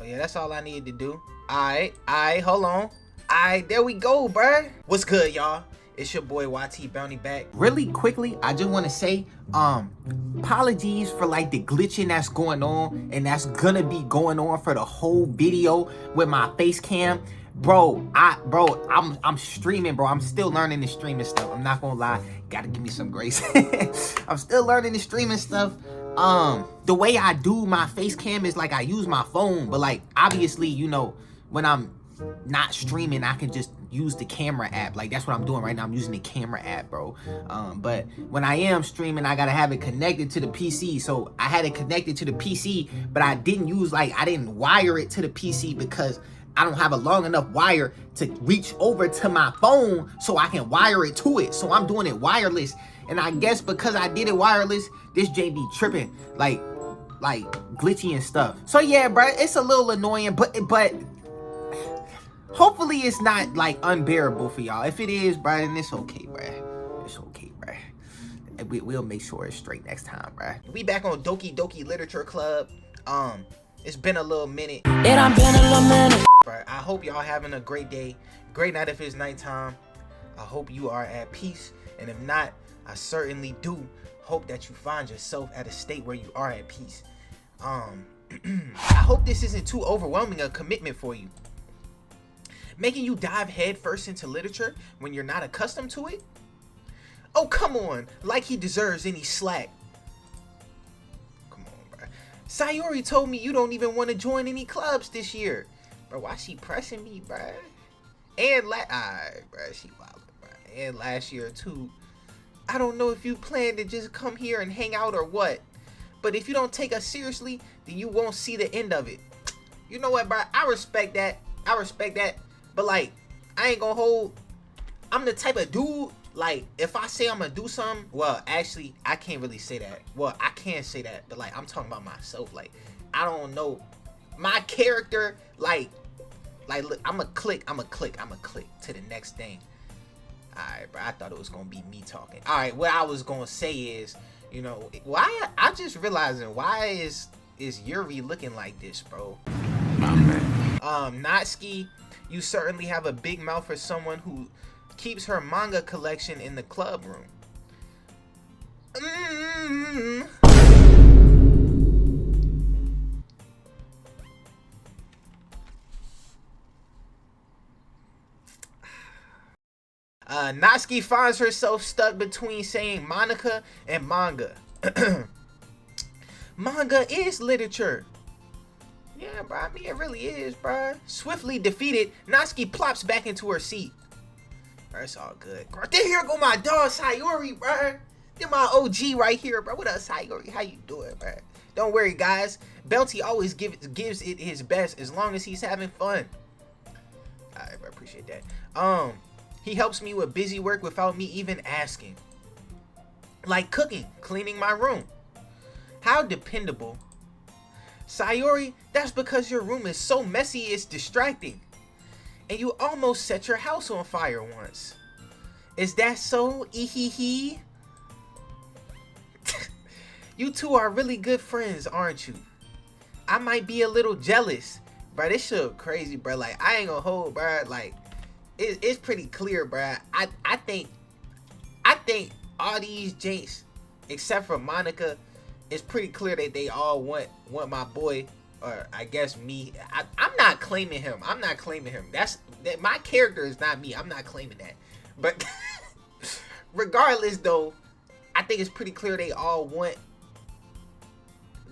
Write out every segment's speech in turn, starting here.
yeah, that's all I needed to do. Alright, hold on. Alright, there we go, bruh. What's good, y'all? It's your boy YT Bowntyy back. Really quickly, I just want to say, apologies for like the glitching that's going on, and that's gonna be going on for the whole video with my face cam. Bro, I'm streaming, bro. I'm still learning the streaming stuff. I'm not gonna lie. Gotta give me some grace. I'm still learning the streaming stuff. The way I do my face cam is like I use my phone, but like obviously, you know, when I'm not streaming, I can just use the camera app. Like that's what I'm doing right now. I'm using the camera app, bro. But when I am streaming, I gotta have it connected to the PC. So I had it connected to the PC, but I didn't wire it to the PC because I don't have a long enough wire to reach over to my phone so I can wire it to it. So I'm doing it wireless. And I guess because I did it wireless, this JB tripping, like glitchy and stuff. So yeah, bro, it's a little annoying, but hopefully it's not like unbearable for y'all. If it is, bro, then it's okay, bro. It's okay, bro. We'll make sure it's straight next time, bro. We back on Doki Doki Literature Club. It's been a little minute. Bro, I hope y'all having a great day. Great night if it's nighttime. I hope you are at peace. And if not, I certainly do hope that you find yourself at a state where you are at peace. I hope this isn't too overwhelming a commitment for you, making you dive headfirst into literature when you're not accustomed to it. Oh, come on, like he deserves any slack. Come on, bro. Sayori told me you don't even want to join any clubs this year. Bro, why she pressing me, bro? And alright, bro, she wild, bro. And last year too. I don't know if you plan to just come here and hang out or what, but if you don't take us seriously, then you won't see the end of it. You know what, bro? I respect that. But like, I ain't gonna hold. I'm the type of dude, like, if I say I'm gonna do something, well, actually, I can't really say that. Well, I can say that, but like, I'm talking about myself. Like, I don't know. My character, like, look, I'm a click to the next thing. Alright, bro, I thought it was gonna be me talking. Alright, what I was gonna say is, you know, why, I just realizing, why is Yuri looking like this, bro? Natsuki, you certainly have a big mouth for someone who keeps her manga collection in the club room. Natsuki finds herself stuck between saying Monica and manga. Manga is literature. Yeah, bro, I mean, it really is, bro. Swiftly defeated, Natsuki plops back into her seat. Bro, it's all good. Here go my dog, Sayori, bro. They're my OG right here, bro. What up, Sayori? How you doing, bro? Don't worry, guys. Bowntyy always gives it his best as long as he's having fun. Alright, bro, appreciate that. He helps me with busy work without me even asking. Like cooking, cleaning my room. How dependable. Sayori, that's because your room is so messy it's distracting. And you almost set your house on fire once. Is that so? Ehehe. You two are really good friends, aren't you? I might be a little jealous. Bro, this shit crazy, bro. Like, I ain't gonna hold, bro. Like, it's pretty clear, bro. I think all these Jays, except for Monica, it's pretty clear that they all want my boy, or I guess me. I'm not claiming him. That my character is not me. I'm not claiming that. But regardless, though, I think it's pretty clear they all want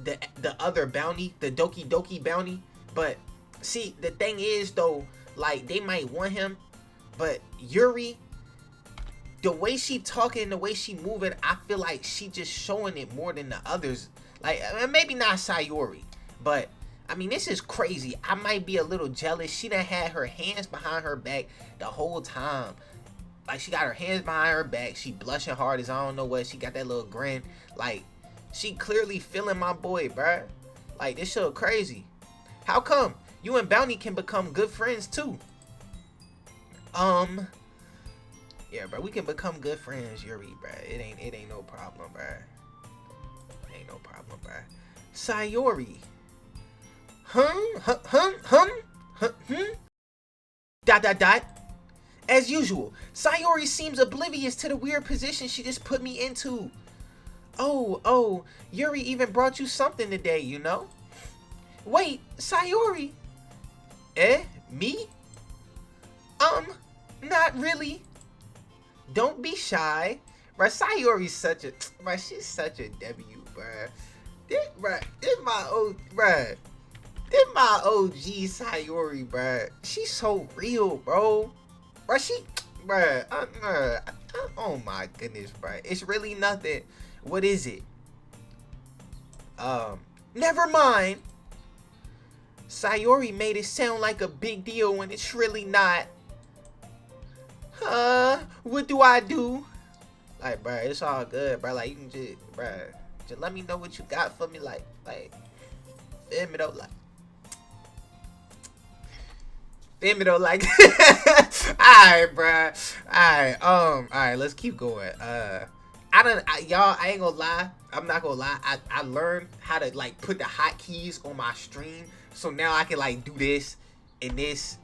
the other Bowntyy, the Doki Doki Bowntyy. But see, the thing is, though, like, they might want him, but Yuri, the way she talking, the way she moving, I feel like she just showing it more than the others. Like, maybe not Sayori, but I mean, this is crazy. I might be a little jealous. She done had her hands behind her back the whole time. Like, she got her hands behind her back. She blushing hard as I don't know what. She got that little grin. Like, she clearly feeling my boy, bruh. Like, this shit crazy. How come you and Bowntyy can become good friends too? Yeah, bro, we can become good friends, Yuri, bro. It ain't no problem, bro. Ain't no problem, bro. Sayori, Dot dot dot. As usual, Sayori seems oblivious to the weird position she just put me into. Oh, Yuri even brought you something today, you know? Wait, Sayori? Me? Not really. Don't be shy. Bruh, Sayori's such a... Bruh, she's such a W, bruh. This my OG Sayori, bruh. She's so real, bro. Bruh, oh my goodness, bruh. It's really nothing. What is it? Never mind. Sayori made it sound like a big deal when it's really not. What do I do? Like, bruh, it's all good, bruh. Like, you can just let me know what you got for me. Like, feel me though, like, alright, bruh. Alright, let's keep going. Y'all, I ain't gonna lie. I'm not gonna lie. I learned how to, like, put the hotkeys on my stream. So now I can, like, do this, and this,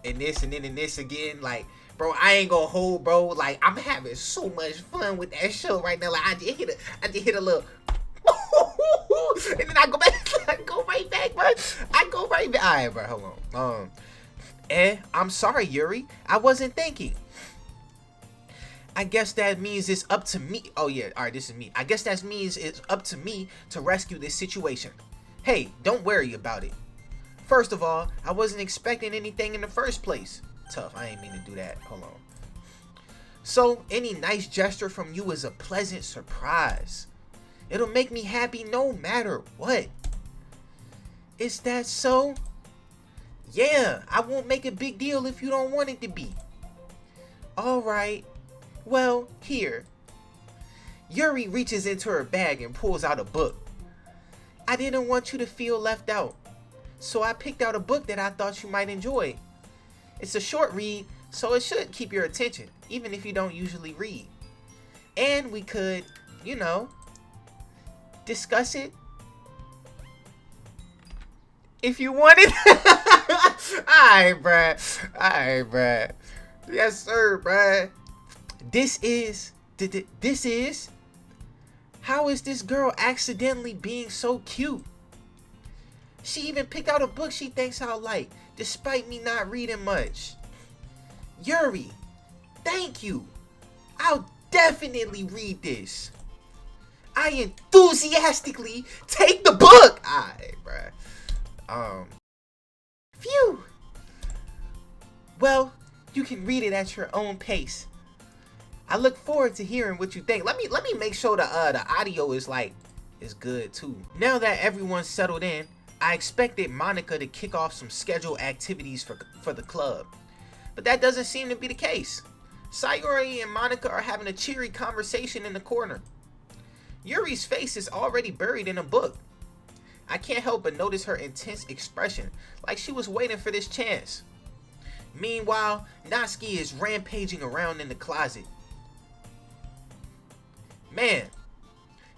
and this, and then and this again. Like, bro, I ain't gonna hold, bro. Like, I'm having so much fun with that show right now. Like, I just hit a little, and then I go right back, bro. I go right back. Alright, bro, hold on. I'm sorry, Yuri. I wasn't thinking. I guess that means it's up to me. Oh, yeah. All right, this is me. I guess that means it's up to me to rescue this situation. Hey, don't worry about it. First of all, I wasn't expecting anything in the first place. Tough. I ain't mean to do that. Hold on. So, any nice gesture from you is a pleasant surprise. It'll make me happy no matter what. Is that so? Yeah, I won't make a big deal if you don't want it to be. Alright. Well, here. Yuri reaches into her bag and pulls out a book. I didn't want you to feel left out, so I picked out a book that I thought you might enjoy. It's a short read, so it should keep your attention, even if you don't usually read. And we could, you know, discuss it if you wanted. Alright, bruh. Yes, sir, bruh. This is... How is this girl accidentally being so cute? She even picked out a book she thinks I'll like, despite me not reading much. Yuri, thank you. I'll definitely read this. I enthusiastically take the book. Alright, bruh. Phew. Well, you can read it at your own pace. I look forward to hearing what you think. Let me make sure the audio is good too. Now that everyone's settled in, I expected Monica to kick off some scheduled activities for the club. But that doesn't seem to be the case. Sayori and Monica are having a cheery conversation in the corner. Yuri's face is already buried in a book. I can't help but notice her intense expression, like she was waiting for this chance. Meanwhile, Natsuki is rampaging around in the closet. Man,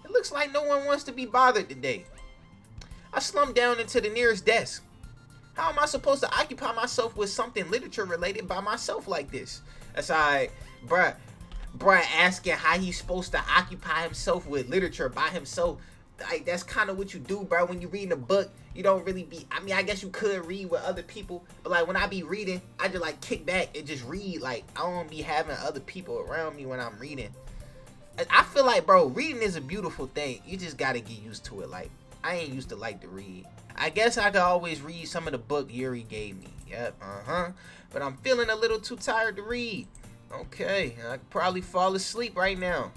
it looks like no one wants to be bothered today. I slumped down into the nearest desk. How am I supposed to occupy myself with something literature related by myself like this? Aside, bruh asking how he's supposed to occupy himself with literature by himself. Like, that's kind of what you do, bro. When you're reading a book, you don't really be... I mean, I guess you could read with other people, but, like, when I be reading, I just, like, kick back and just read. Like, I don't be having other people around me when I'm reading. I feel like, bro, reading is a beautiful thing. You just gotta get used to it. Like, I ain't used to like to read. I guess I could always read some of the book Yuri gave me. Yep, But I'm feeling a little too tired to read. Okay, I could probably fall asleep right now.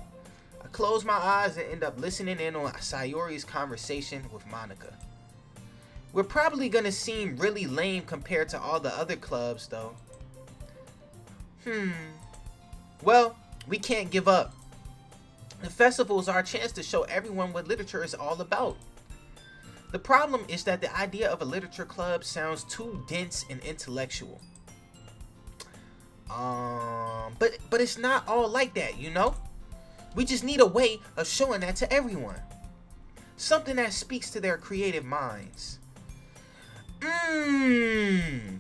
I close my eyes and end up listening in on Sayori's conversation with Monica. We're probably gonna seem really lame compared to all the other clubs, though. Well, we can't give up. The festival is our chance to show everyone what literature is all about. The problem is that the idea of a literature club sounds too dense and intellectual. But it's not all like that, you know? We just need a way of showing that to everyone. Something that speaks to their creative minds. Mmm.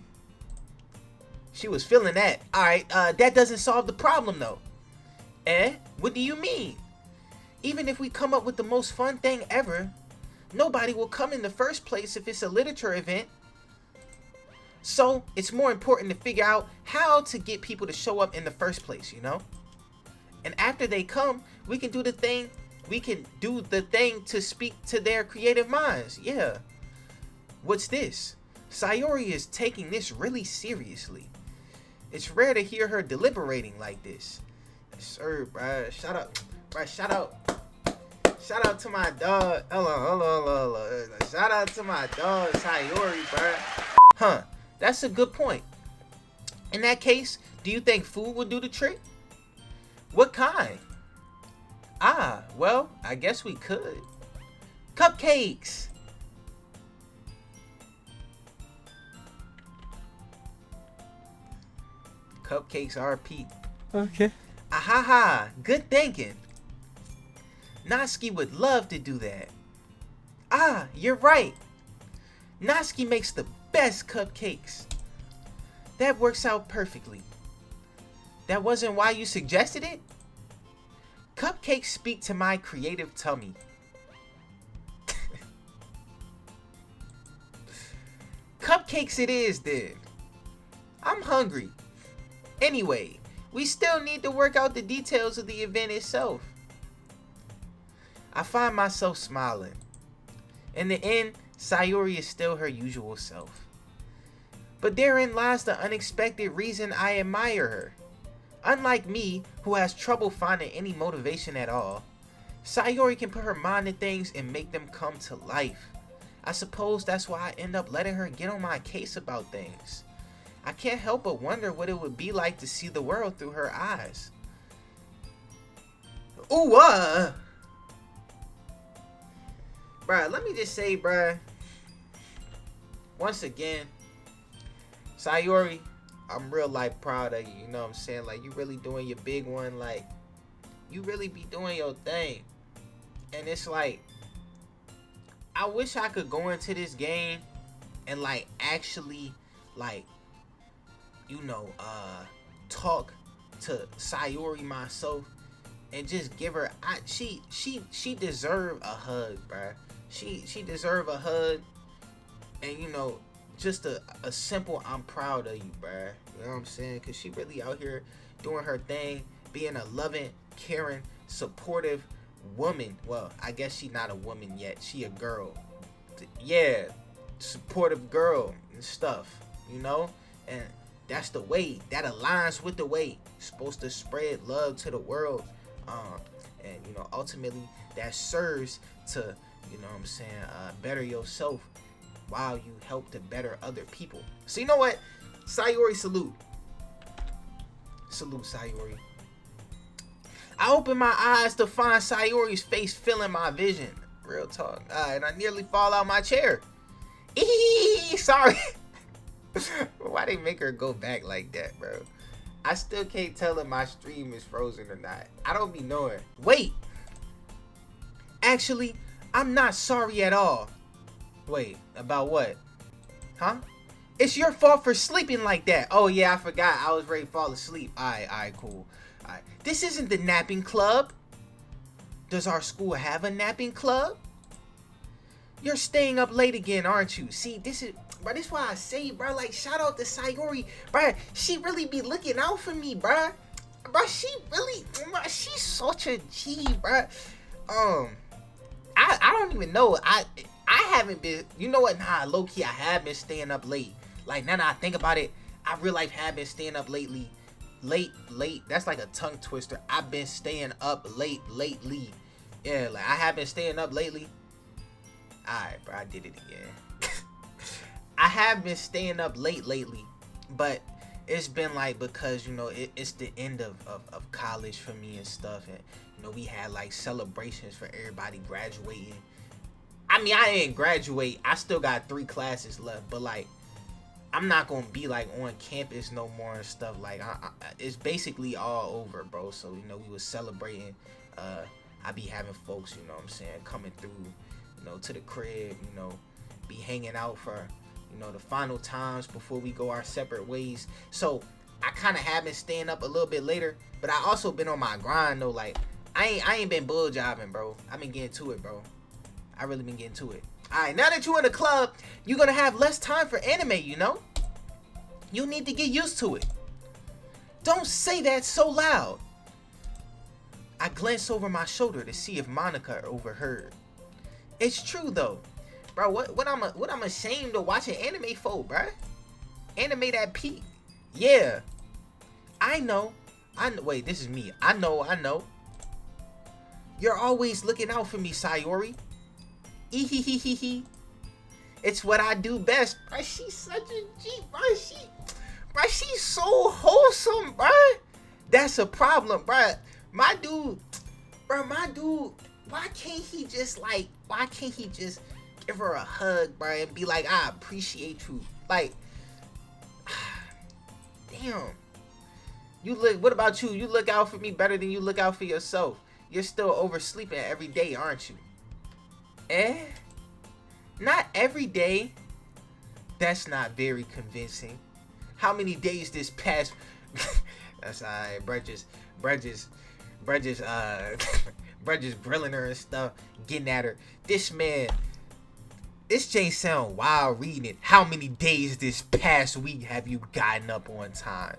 She was feeling that. Alright, that doesn't solve the problem though. Eh? What do you mean? Even if we come up with the most fun thing ever, nobody will come in the first place if it's a literature event. So, it's more important to figure out how to get people to show up in the first place, you know? And after they come, we can do the thing to speak to their creative minds. Yeah. What's this? Sayori is taking this really seriously. It's rare to hear her deliberating like this. Sir, bruh, shout out. Bruh, shout out. Shout out to my dog. Hold on. Shout out to my dog, Sayori, bruh. Huh, that's a good point. In that case, do you think food would do the trick? What kind? Ah, well, I guess we could. Cupcakes! Cupcakes RP. Okay. Ahaha, good thinking. Natsuki would love to do that. Ah, you're right. Natsuki makes the best cupcakes. That works out perfectly. That wasn't why you suggested it? Cupcakes speak to my creative tummy. Cupcakes it is then. I'm hungry. Anyway, we still need to work out the details of the event itself. I find myself smiling. In the end, Sayori is still her usual self. But therein lies the unexpected reason I admire her. Unlike me, who has trouble finding any motivation at all, Sayori can put her mind to things and make them come to life. I suppose that's why I end up letting her get on my case about things. I can't help but wonder what it would be like to see the world through her eyes. Ooh, bruh, let me just say, bruh, once again, Sayori, I'm real like proud of you, you know what I'm saying? Like, you really doing your big one, like, you really be doing your thing. And it's like, I wish I could go into this game and like actually like, you know, talk to Sayori myself and just give her, she deserve a hug, bruh. She deserve a hug, and you know, just a simple I'm proud of you, bruh. You know what I'm saying? Cause she really out here doing her thing, being a loving, caring, supportive woman. Well, I guess she not a woman yet. She a girl. Yeah, supportive girl and stuff, you know? And that's the way. That aligns with the way. You're supposed to spread love to the world. And, you know, ultimately that serves to, you know what I'm saying, better yourself while you help to better other people. So, you know what? Sayori, salute. Salute, Sayori. I opened my eyes to find Sayori's face filling my vision. Real talk. And I nearly fall out my chair. Sorry. Why they make her go back like that, bro? I still can't tell if my stream is frozen or not. I don't be knowing. Wait. Actually, I'm not sorry at all. Wait, about what? Huh? It's your fault for sleeping like that. Oh yeah, I forgot. I was ready to fall asleep. Alright, cool. Alright. This isn't the napping club. Does our school have a napping club? You're staying up late again, aren't you? See, this is, bro, this is why I say, bro, like, shout out to Sayori. Bro, she really be looking out for me, bro. Bro, she really, bro, she's such a G, bro. I don't even know. I haven't been, you know what? Nah, low-key, I have been staying up late. Like, now that I think about it, I real life have been staying up lately. Late. That's like a tongue twister. I've been staying up lately. Yeah, like, I have been staying up lately. Alright, bro, I did it again. I have been staying up late lately, but it's been like, because, you know, it's the end of college for me and stuff, and, you know, we had like celebrations for everybody graduating. I mean, I ain't graduate, I still got 3 classes left, but like, I'm not gonna be like on campus no more and stuff. Like, it's basically all over, bro. So, you know, we was celebrating. I be having folks, you know what I'm saying, coming through, you know, to the crib, you know, be hanging out for, You know, the final times before we go our separate ways. So I kind of have been staying up a little bit later, but I also been on my grind though. Like I ain't been bull jobbing, bro. I've been getting to it, bro. I really been getting to it. All right, now that you're in the club, you're gonna have less time for anime. You know, you need to get used to it. Don't say that so loud. I glanced over my shoulder to see if Monica overheard. It's true though, bro. What I'm ashamed of watching anime for, bro? Anime that peak. Yeah, I know. Wait, this is me. I know. You're always looking out for me, Sayori. Ehehehehe. It's what I do best. Bro, she's such a G, bro. She's so wholesome, bro. That's a problem, bro. My dude, why can't he just give her a hug, bro, and be like, I appreciate you. Like, damn. What about you? You look out for me better than you look out for yourself. You're still oversleeping every day, aren't you? Not every day. That's not very convincing. How many days this past... That's alright, bruh just grilling her and stuff, getting at her. This Jane sound wild reading it. How many days this past week have you gotten up on time?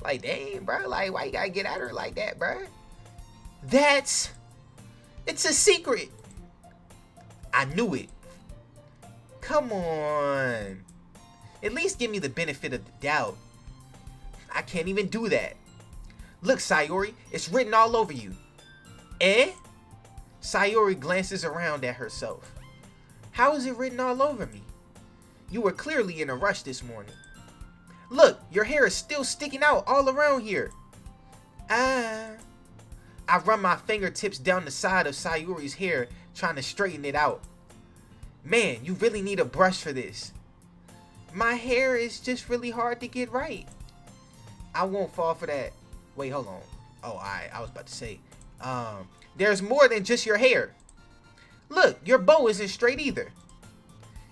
Like, dang, bro. Like, why you gotta get at her like that, bro? It's a secret. I knew it. Come on. At least give me the benefit of the doubt. I can't even do that. Look, Sayori, it's written all over you. Sayori glances around at herself. How is it written all over me? You were clearly in a rush this morning. Look, your hair is still sticking out all around here. I run my fingertips down the side of Sayori's hair, trying to straighten it out. Man, you really need a brush for this. My hair is just really hard to get right. I won't fall for that. Wait, hold on. Oh, alright, I was about to say. There's more than just your hair. Look, your bow isn't straight either.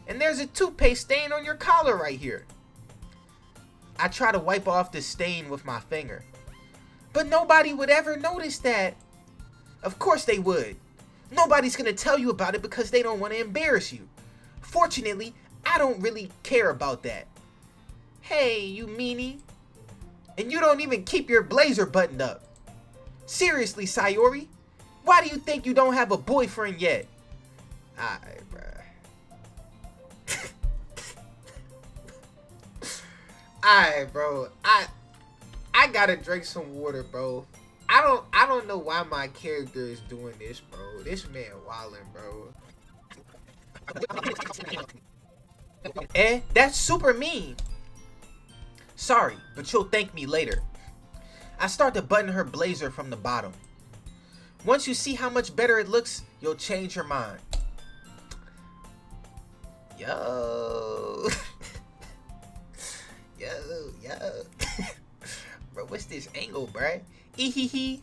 And there's a toothpaste stain on your collar right here. I try to wipe off the stain with my finger. But nobody would ever notice that. Of course they would. Nobody's gonna tell you about it because they don't want to embarrass you. Fortunately, I don't really care about that. Hey, you meanie. And you don't even keep your blazer buttoned up. Seriously, Sayori, why do you think you don't have a boyfriend yet? Alright, bruh. Alright, bro. I gotta drink some water, bro. I don't know why my character is doing this, bro. This man wildin', bro. That's super mean. Sorry, but you'll thank me later. I start to button her blazer from the bottom. Once you see how much better it looks, you'll change your mind. Yo. Yo. Bro, what's this angle, bruh? Ehehe.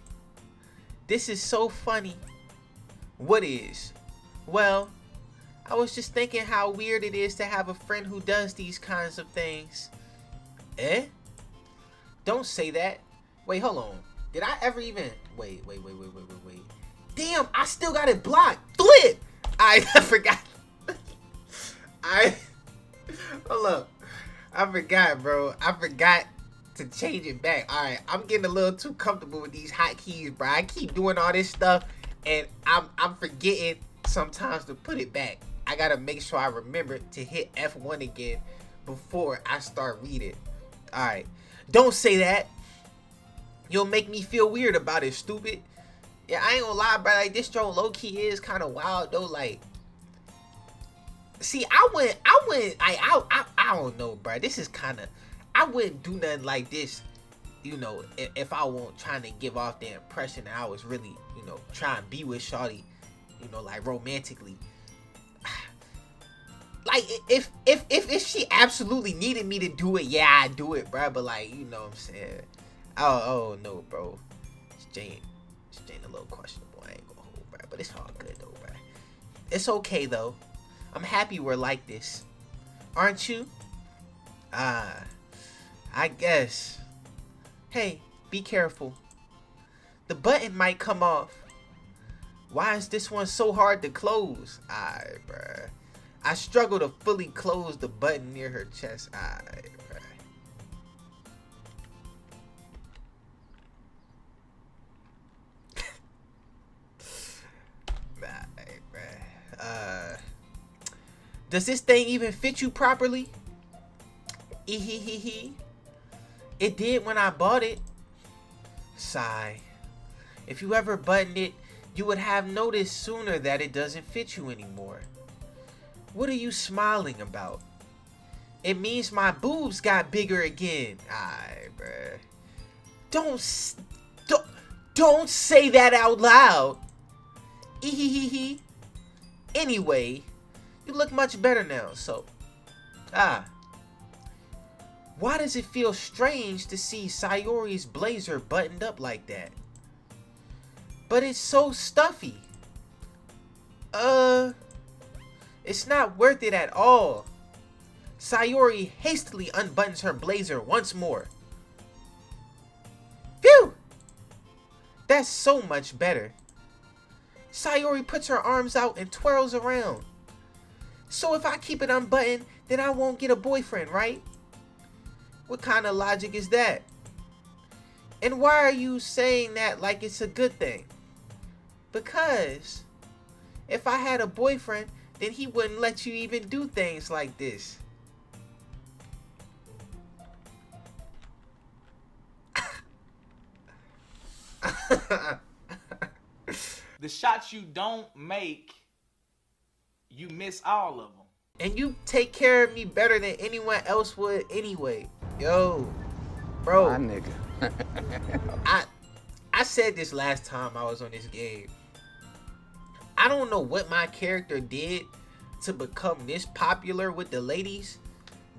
This is so funny. What is? Well, I was just thinking how weird it is to have a friend who does these kinds of things. Don't say that. Wait, hold on. Did I ever even... Wait. Damn, I still got it blocked. Flip! I forgot. Hold up. I forgot, bro. I forgot to change it back. Alright, I'm getting a little too comfortable with these hotkeys, bro. I keep doing all this stuff, and I'm forgetting sometimes to put it back. I gotta make sure I remember to hit F1 again before I start reading. Alright. Don't say that. You'll make me feel weird about it, stupid. Yeah, I ain't gonna lie, bro. Like, this joke low-key is kind of wild, though. Like, see, I don't know, bro. This is kind of... I wouldn't do nothing like this, you know, if I weren't trying to give off the impression that I was really, you know, trying to be with shawty, you know, like, romantically. Like, if she absolutely needed me to do it, yeah, I'd do it, bro. But, like, you know what I'm saying? Oh no, bro. It's Jane a little questionable. I ain't gonna hold, bro. But it's all good, though, bro. It's okay, though. I'm happy we're like this. aren't you? Ah, I guess. Hey, be careful. The button might come off. Why is this one so hard to close? Alright, bruh. I struggle to fully close the button near her chest. Alright, bruh. Alright, bruh. Does this thing even fit you properly? Ehehehe. It did when I bought it. Sigh. If you ever buttoned it, you would have noticed sooner that it doesn't fit you anymore. What are you smiling about? It means my boobs got bigger again. Alright, bruh. Don't say that out loud. Ehehehe. Anyway, you look much better now, so. Why does it feel strange to see Sayori's blazer buttoned up like that? But it's so stuffy. It's not worth it at all. Sayori hastily unbuttons her blazer once more. Phew! That's so much better. Sayori puts her arms out and twirls around. So if I keep it unbuttoned, then I won't get a boyfriend, right? What kind of logic is that? And why are you saying that like it's a good thing? Because if I had a boyfriend, then he wouldn't let you even do things like this. The shots you don't make, you miss all of them. And you take care of me better than anyone else would anyway. Yo, bro. My nigga. I said this last time I was on this game. I don't know what my character did to become this popular with the ladies,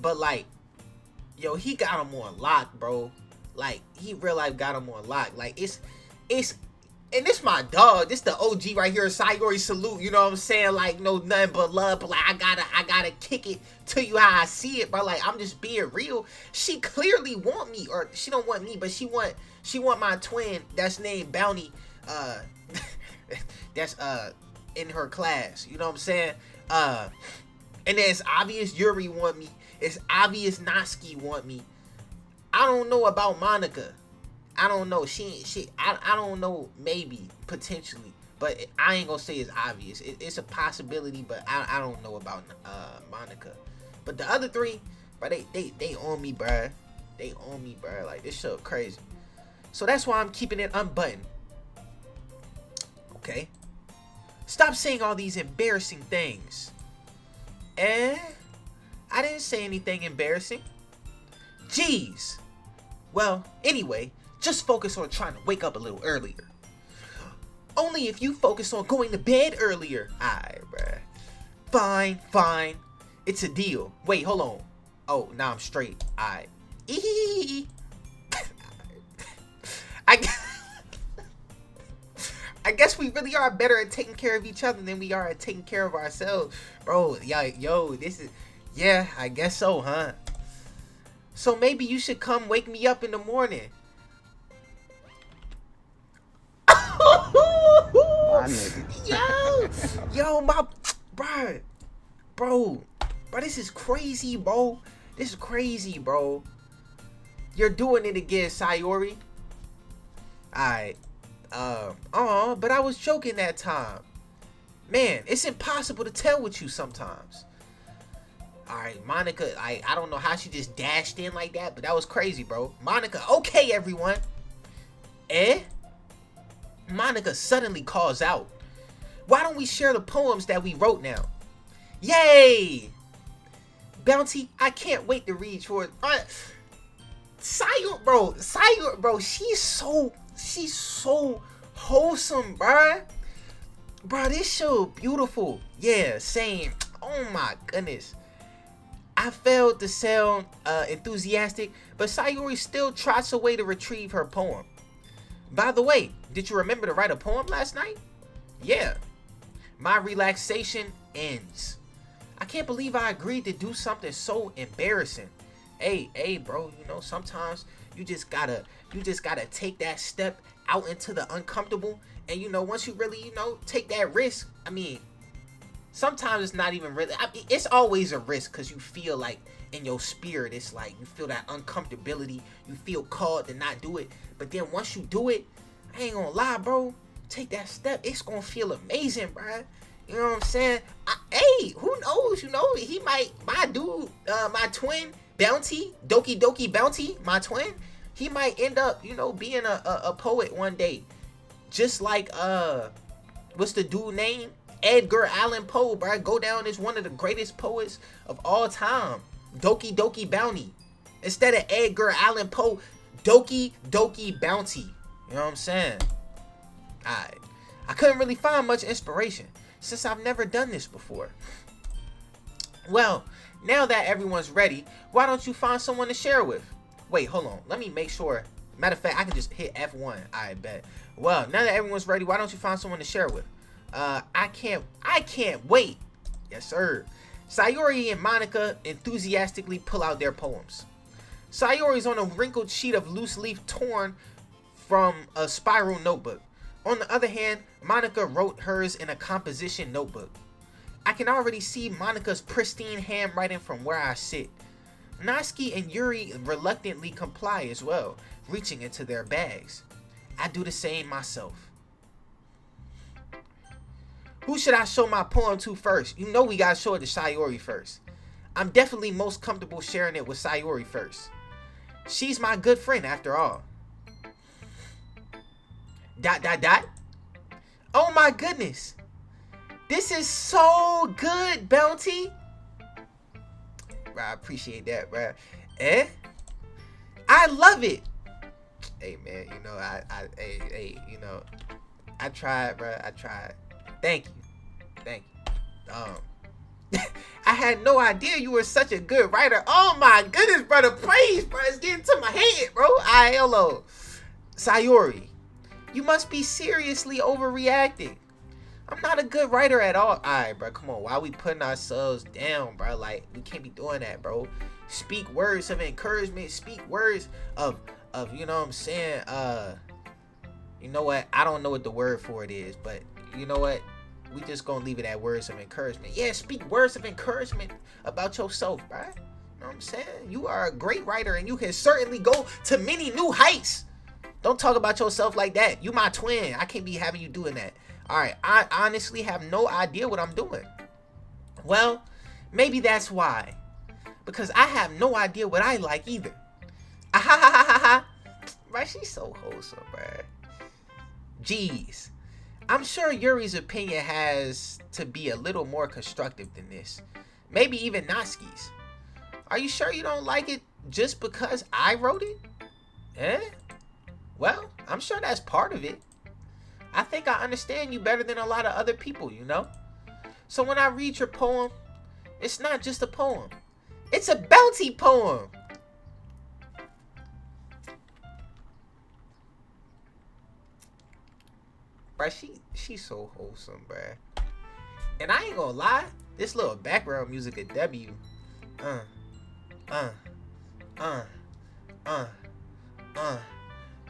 but like, yo, he got them on lock, bro. Like, he real life got them on lock. Like, it's, and this my dog. This the OG right here, Sayori salute. You know what I'm saying? Like, no, nothing but love. But like, I gotta kick it to you how I see it, bro. Like, I'm just being real. She clearly want me, or she don't want me, but she want my twin that's named Bowntyy. That's in her class. You know what I'm saying? And then it's obvious Yuri want me. It's obvious Natsuki want me. I don't know about Monica. I don't know. I don't know. Maybe potentially, but I ain't gonna say it's obvious. It's a possibility, but I don't know about Monica. But the other three, bro, they on me, bro. They on me, bro. Like, this shit crazy. So that's why I'm keeping it unbuttoned. Okay. Stop saying all these embarrassing things. I didn't say anything embarrassing. Jeez. Well, anyway, just focus on trying to wake up a little earlier. Only if you focus on going to bed earlier. Alright, bruh. Fine. It's a deal. Wait, hold on. Oh, now I'm straight. Alright. I guess we really are better at taking care of each other than we are at taking care of ourselves. Bro, yo, this is... Yeah, I guess so, huh? So maybe you should come wake me up in the morning. My nigga. Yo, my... Bro, this is crazy, bro. This is crazy, bro. You're doing it again, Sayori. Alright. But I was joking that time. Man, it's impossible to tell with you sometimes. Alright, Monica, I don't know how she just dashed in like that, but that was crazy, bro. Monica, okay, everyone. Monica suddenly calls out. Why don't we share the poems that we wrote now? Yay! Bowntyy, I can't wait to read yours. Sayori, bro, she's so wholesome, bruh. Bro, this show beautiful. Yeah, same. Oh my goodness. I failed to sound enthusiastic, but Sayori still trots away to retrieve her poem. By the way, did you remember to write a poem last night? Yeah. My relaxation ends. I can't believe I agreed to do something so embarrassing. Hey, bro, you know, sometimes you just gotta take that step out into the uncomfortable. And, you know, once you really, you know, take that risk, I mean, sometimes it's not even really, I mean, it's always a risk because you feel like in your spirit, it's like you feel that uncomfortability. You feel called to not do it. But then once you do it, I ain't gonna lie, bro, take that step. It's gonna feel amazing, bro. You know what I'm saying? Hey, who knows? You know, he might, my dude, my twin, Bowntyy, Doki Doki Bowntyy, my twin, he might end up, you know, being a poet one day. Just like, what's the dude name? Edgar Allan Poe, bro. Go down as one of the greatest poets of all time. Doki Doki Bowntyy. Instead of Edgar Allan Poe, Doki Doki Bowntyy. You know what I'm saying? Alright. I couldn't really find much inspiration since I've never done this before. Well, now that everyone's ready, why don't you find someone to share with? Wait, hold on. Let me make sure. Matter of fact, I can just hit F1. I bet. Well, now that everyone's ready, why don't you find someone to share with? I can't wait. Yes, sir. Sayori and Monica enthusiastically pull out their poems. Sayori's on a wrinkled sheet of loose leaf torn from a spiral notebook. On the other hand, Monica wrote hers in a composition notebook. I can already see Monica's pristine handwriting from where I sit. Natsuki and Yuri reluctantly comply as well, reaching into their bags. I do the same myself. Who should I show my poem to first? You know we gotta show it to Sayori first. I'm definitely most comfortable sharing it with Sayori first. She's my good friend after all. ... Oh my goodness. This is so good, Bowntyy. I appreciate that, bro. I love it. Hey, man, you know, you know, I tried, bro. I tried. Thank you. I had no idea you were such a good writer. Oh my goodness, brother. Praise, bro. It's getting to my head, bro. Hello. Sayori, you must be seriously overreacting. I'm not a good writer at all. Alright, bro. Come on. Why we putting ourselves down, bro? Like, we can't be doing that, bro. Speak words of encouragement. Speak words of you know what I'm saying? You know what? I don't know what the word for it is, but you know what? We just gonna leave it at words of encouragement. Yeah, speak words of encouragement about yourself, bro. You know what I'm saying? You are a great writer and you can certainly go to many new heights. Don't talk about yourself like that. You my twin. I can't be having you doing that. Alright, I honestly have no idea what I'm doing. Well, maybe that's why. Because I have no idea what I like either. Right, she's so wholesome, bruh. Jeez. I'm sure Yuri's opinion has to be a little more constructive than this. Maybe even Natsuki's. Are you sure you don't like it just because I wrote it? Well, I'm sure that's part of it. I think I understand you better than a lot of other people, you know? So when I read your poem, it's not just a poem. It's a Bowntyy poem. Bruh, she's so wholesome, bruh. And I ain't gonna lie, this little background music at W.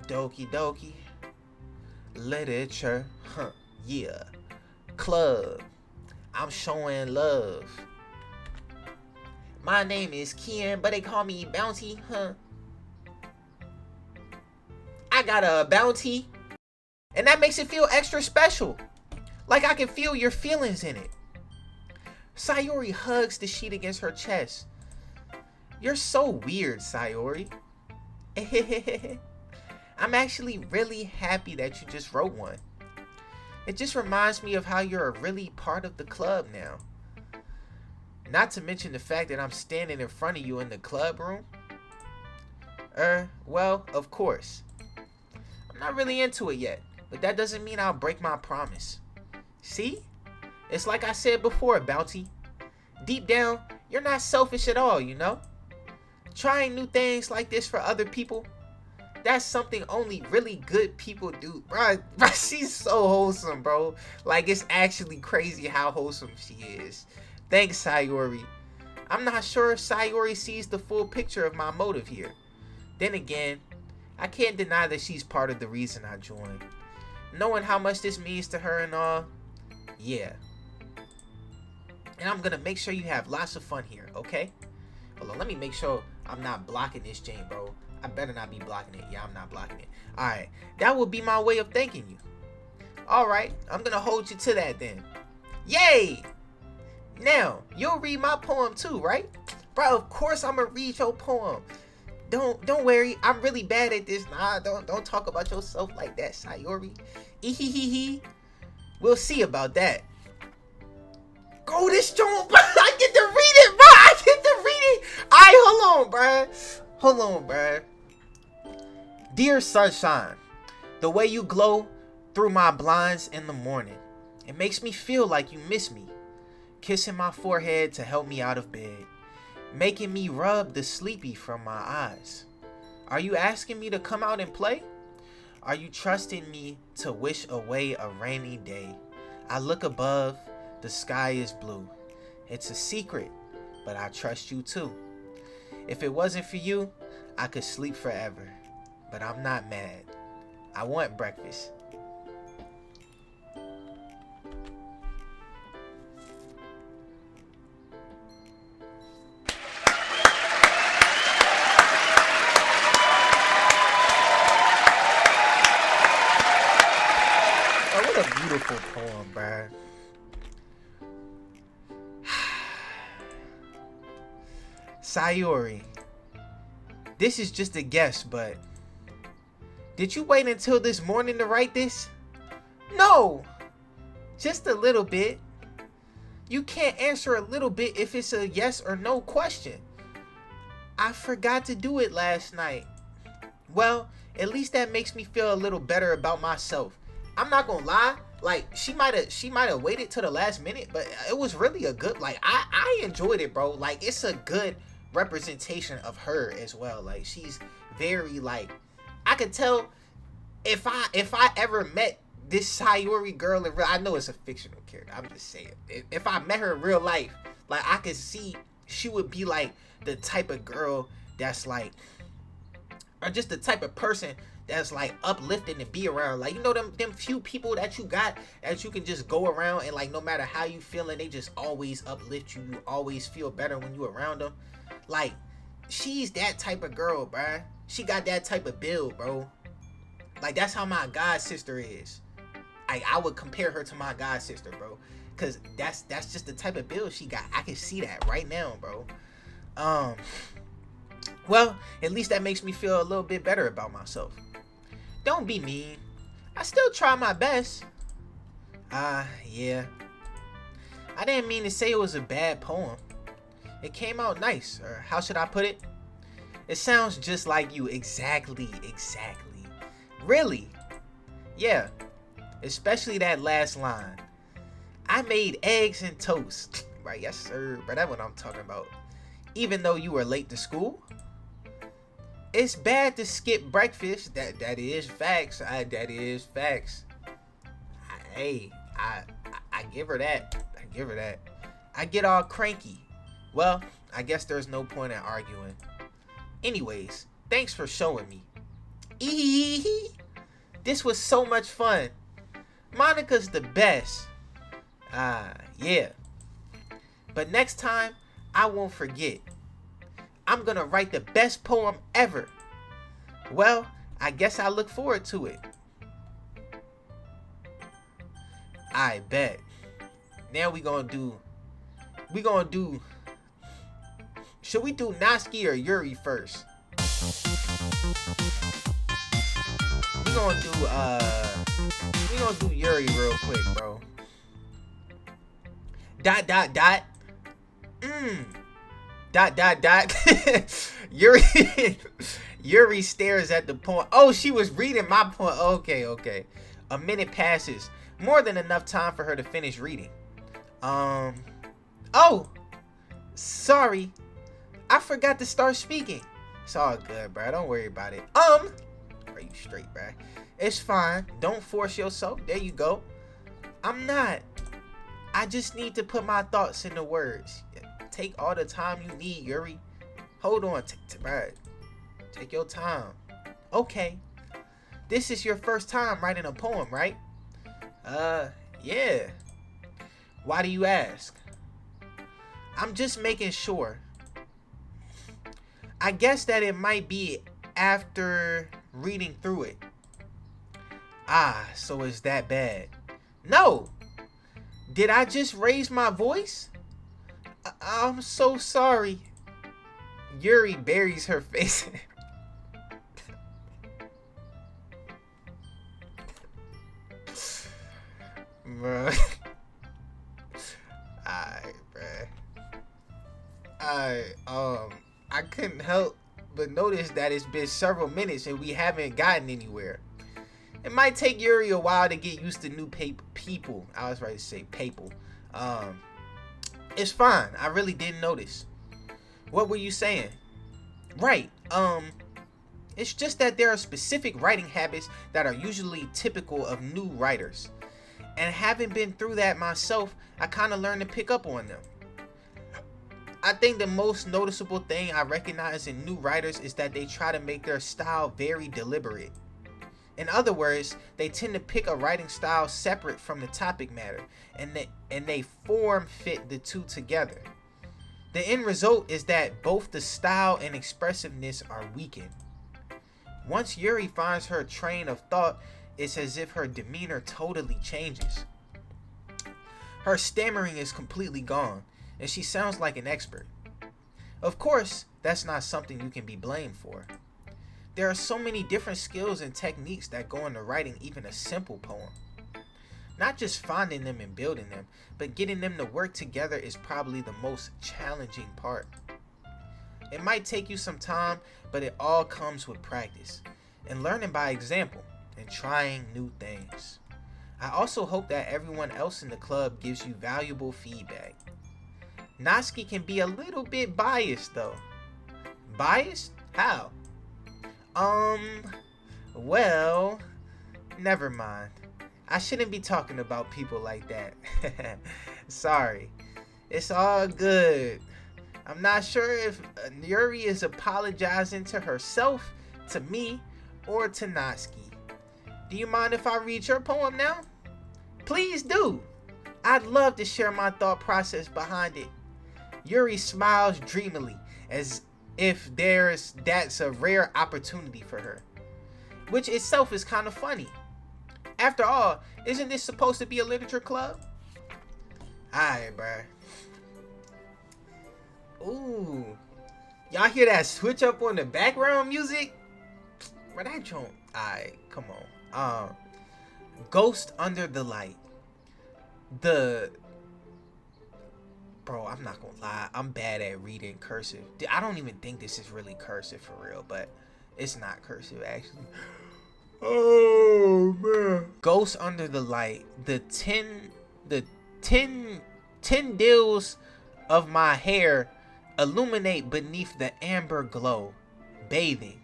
Doki Doki Literature, yeah. Club. I'm showing love. My name is Ken, but they call me Bowntyy, I got a Bowntyy, and that makes it feel extra special. Like I can feel your feelings in it. Sayori hugs the sheet against her chest. You're so weird, Sayori. I'm actually really happy that you just wrote one. It just reminds me of how you're a really part of the club now. Not to mention the fact that I'm standing in front of you in the club room. Well, of course. I'm not really into it yet, but that doesn't mean I'll break my promise. See? It's like I said before, Bowntyy. Deep down, you're not selfish at all, you know? Trying new things like this for other people, that's something only really good people do. Bro, she's so wholesome, bro. Like, it's actually crazy how wholesome she is. Thanks, Sayori. I'm not sure if Sayori sees the full picture of my motive here. Then again, I can't deny that she's part of the reason I joined. Knowing how much this means to her and all, yeah. And I'm gonna make sure you have lots of fun here, okay? Hold on, let me make sure I'm not blocking this chain, bro. I better not be blocking it. Yeah, I'm not blocking it. Alright, that would be my way of thanking you. Alright, I'm gonna hold you to that then. Yay! Now, you'll read my poem too, right? Bro, of course I'm gonna read your poem. Don't worry, I'm really bad at this. Nah, don't talk about yourself like that, Sayori. Ehehehe. We'll see about that. Go this joint, bro. I get to read it, bro. I get to read it. Alright, hold on, bro. Hold on, bro. Dear sunshine, the way you glow through my blinds in the morning, it makes me feel like you miss me. Kissing my forehead to help me out of bed, making me rub the sleepy from my eyes. Are you asking me to come out and play? Are you trusting me to wish away a rainy day? I look above, the sky is blue. It's a secret, but I trust you too. If it wasn't for you, I could sleep forever. But I'm not mad. I want breakfast. Oh, what a beautiful poem, bruh. Sayori, this is just a guess, but did you wait until this morning to write this? No, just a little bit. You can't answer a little bit if it's a yes or no question. I forgot to do it last night. Well, at least that makes me feel a little better about myself. I'm not gonna lie, like she might have waited till the last minute, but it was really a good, like I enjoyed it, bro. Like it's a good representation of her as well. Like she's very, like, I could tell if I ever met this Sayori girl in real, I know it's a fictional character, I'm just saying, if I met her in real life, like I could see she would be like the type of girl that's like, or just the type of person that's like uplifting to be around. Like, you know, them few people that you got that you can just go around and like no matter how you feeling, they just always uplift you. You always feel better when you around them. Like, she's that type of girl, bruh. She got that type of build, bro. Like, that's how my god sister is. I would compare her to my god sister, bro. Cause that's just the type of build she got. I can see that right now, bro. Well, at least that makes me feel a little bit better about myself. Don't be mean. I still try my best. Yeah. I didn't mean to say it was a bad poem. It came out nice, or how should I put it? It sounds just like you. Exactly. Really? Yeah. Especially that last line. I made eggs and toast. Right, yes sir. But that's what I'm talking about. Even though you were late to school? It's bad to skip breakfast. That is facts. That is facts. I give her that. I get all cranky. Well, I guess there's no point in arguing. Anyways, thanks for showing me. Ehehehe. This was so much fun. Monica's the best. Yeah. But next time, I won't forget. I'm gonna write the best poem ever. Well, I guess I look forward to it. I bet. Now we gonna do. Should we do Natsuki or Yuri first? We gonna do Yuri real quick, bro. ... Yuri stares at the poem. Oh, she was reading my poem. Okay. A minute passes. More than enough time for her to finish reading. Oh, sorry. I forgot to start speaking. It's all good, bro. Don't worry about it. Are you straight, bro? It's fine. Don't force yourself. There you go. I'm not. I just need to put my thoughts into words. Take all the time you need, Yuri. Hold on, bruh. Take your time. Okay. This is your first time writing a poem, right? Yeah. Why do you ask? I'm just making sure. I guess that it might be after reading through it. Ah, so it's that bad. No! Did I just raise my voice? I'm so sorry. Yuri buries her face. Bruh. Alright, bruh. I couldn't help but notice that it's been several minutes and we haven't gotten anywhere. It might take Yuri a while to get used to new people. I was ready to say people. It's fine. I really didn't notice. What were you saying? Right. It's just that there are specific writing habits that are usually typical of new writers. And having been through that myself, I kind of learned to pick up on them. I think the most noticeable thing I recognize in new writers is that they try to make their style very deliberate. In other words, they tend to pick a writing style separate from the topic matter, and they form fit the two together. The end result is that both the style and expressiveness are weakened. Once Yuri finds her train of thought, it's as if her demeanor totally changes. Her stammering is completely gone, and she sounds like an expert. Of course, that's not something you can be blamed for. There are so many different skills and techniques that go into writing even a simple poem. Not just finding them and building them, but getting them to work together is probably the most challenging part. It might take you some time, but it all comes with practice and learning by example and trying new things. I also hope that everyone else in the club gives you valuable feedback. Natsuki can be a little bit biased though. Biased? How? Well, never mind. I shouldn't be talking about people like that. Sorry. It's all good. I'm not sure if Yuri is apologizing to herself, to me, or to Natsuki. Do you mind if I read your poem now? Please do. I'd love to share my thought process behind it. Yuri smiles dreamily as if that's a rare opportunity for her, which itself is kind of funny. After all, isn't this supposed to be a literature club? Alright, bruh. Ooh. Y'all hear that switch up on the background music? Bro, that joint. Alright, come on. Ghost Under the Light. Bro, I'm not gonna lie. I'm bad at reading cursive. I don't even think this is really cursive for real, but it's not cursive actually. Oh man. Ghost Under the Light. The 10 deals of my hair illuminate beneath the amber glow, bathing.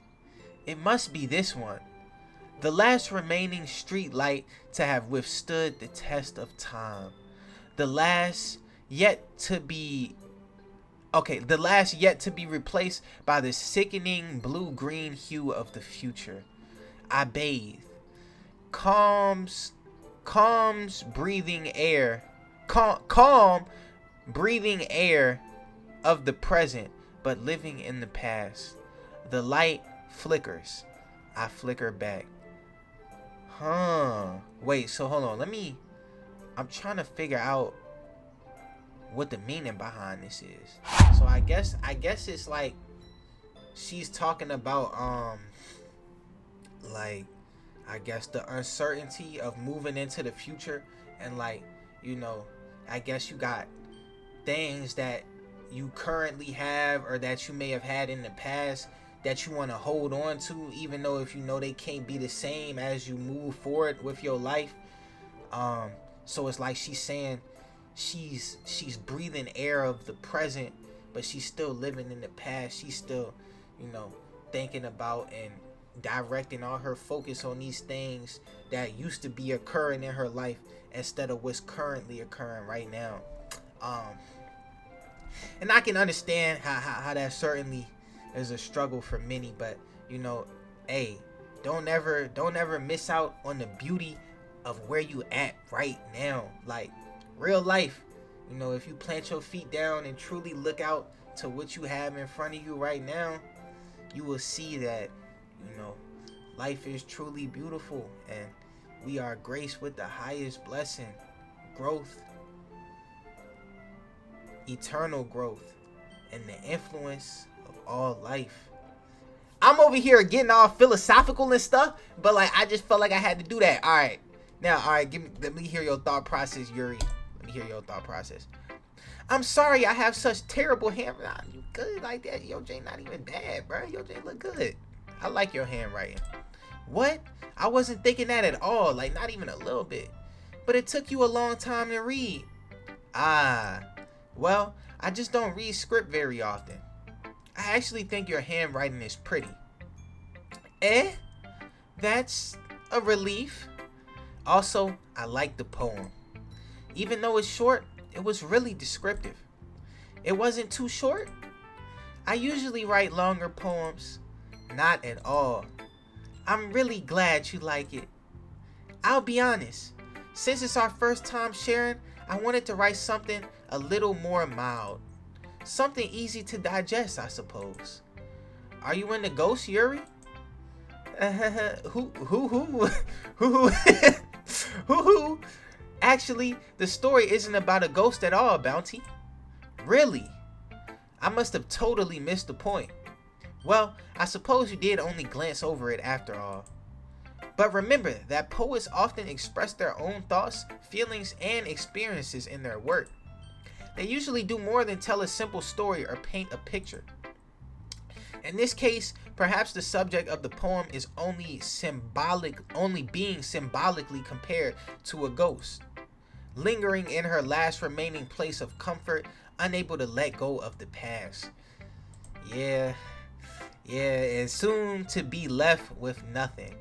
It must be this one. The last remaining street light to have withstood the test of time. The last yet to be replaced by the sickening blue-green hue of the future. I bathe. Calm breathing air of the present, but living in the past. The light flickers. I flicker back. Wait, so hold on. I'm trying to figure out what the meaning behind this is. So I guess it's like she's talking about like I guess the uncertainty of moving into the future, and like, you know, I guess you got things that you currently have or that you may have had in the past that you want to hold on to, even though if you know they can't be the same as you move forward with your life. So it's like she's saying she's breathing air of the present, but she's still living in the past. She's still, you know, thinking about and directing all her focus on these things that used to be occurring in her life instead of what's currently occurring right now. And I can understand how that certainly is a struggle for many, but you know, hey, don't ever miss out on the beauty of where you at right now. Like real life, you know, if you plant your feet down and truly look out to what you have in front of you right now, you will see that, you know, life is truly beautiful and we are graced with the highest blessing, growth, eternal growth, and the influence of all life. I'm over here getting all philosophical and stuff, but like I just felt like I had to do that. All right, let me hear your thought process, Yuri. Let me hear your thought process. I'm sorry I have such terrible handwriting. You good like that? Your J not even bad, bro. Your J look good. I like your handwriting. What? I wasn't thinking that at all. Like not even a little bit. But it took you a long time to read. Ah. Well, I just don't read script very often. I actually think your handwriting is pretty. That's a relief. Also, I like the poem. Even though it's short, it was really descriptive. It wasn't too short. I usually write longer poems. Not at all. I'm really glad you like it. I'll be honest. Since it's our first time sharing, I wanted to write something a little more mild. Something easy to digest, I suppose. Are you into ghosts, Yuri? Who? Actually, the story isn't about a ghost at all, Bowntyy. Really? I must have totally missed the point. Well, I suppose you did only glance over it after all. But remember that poets often express their own thoughts, feelings, and experiences in their work. They usually do more than tell a simple story or paint a picture. In this case, perhaps the subject of the poem is only being symbolically compared to a ghost, lingering in her last remaining place of comfort, unable to let go of the past. Yeah, and soon to be left with nothing.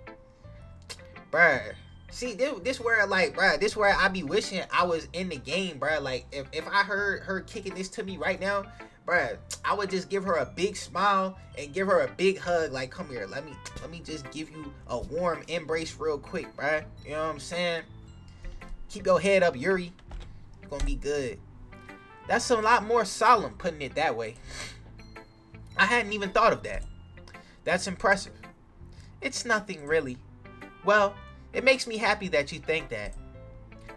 Bruh. See, this where like, bruh, this where I be wishing I was in the game, bruh. Like, if I heard her kicking this to me right now, bruh, I would just give her a big smile and give her a big hug. Like, come here, let me just give you a warm embrace real quick, bruh. You know what I'm saying? Keep your head up, Yuri. You're gonna be good. That's a lot more solemn, putting it that way. I hadn't even thought of that. That's impressive. It's nothing really. Well, it makes me happy that you think that.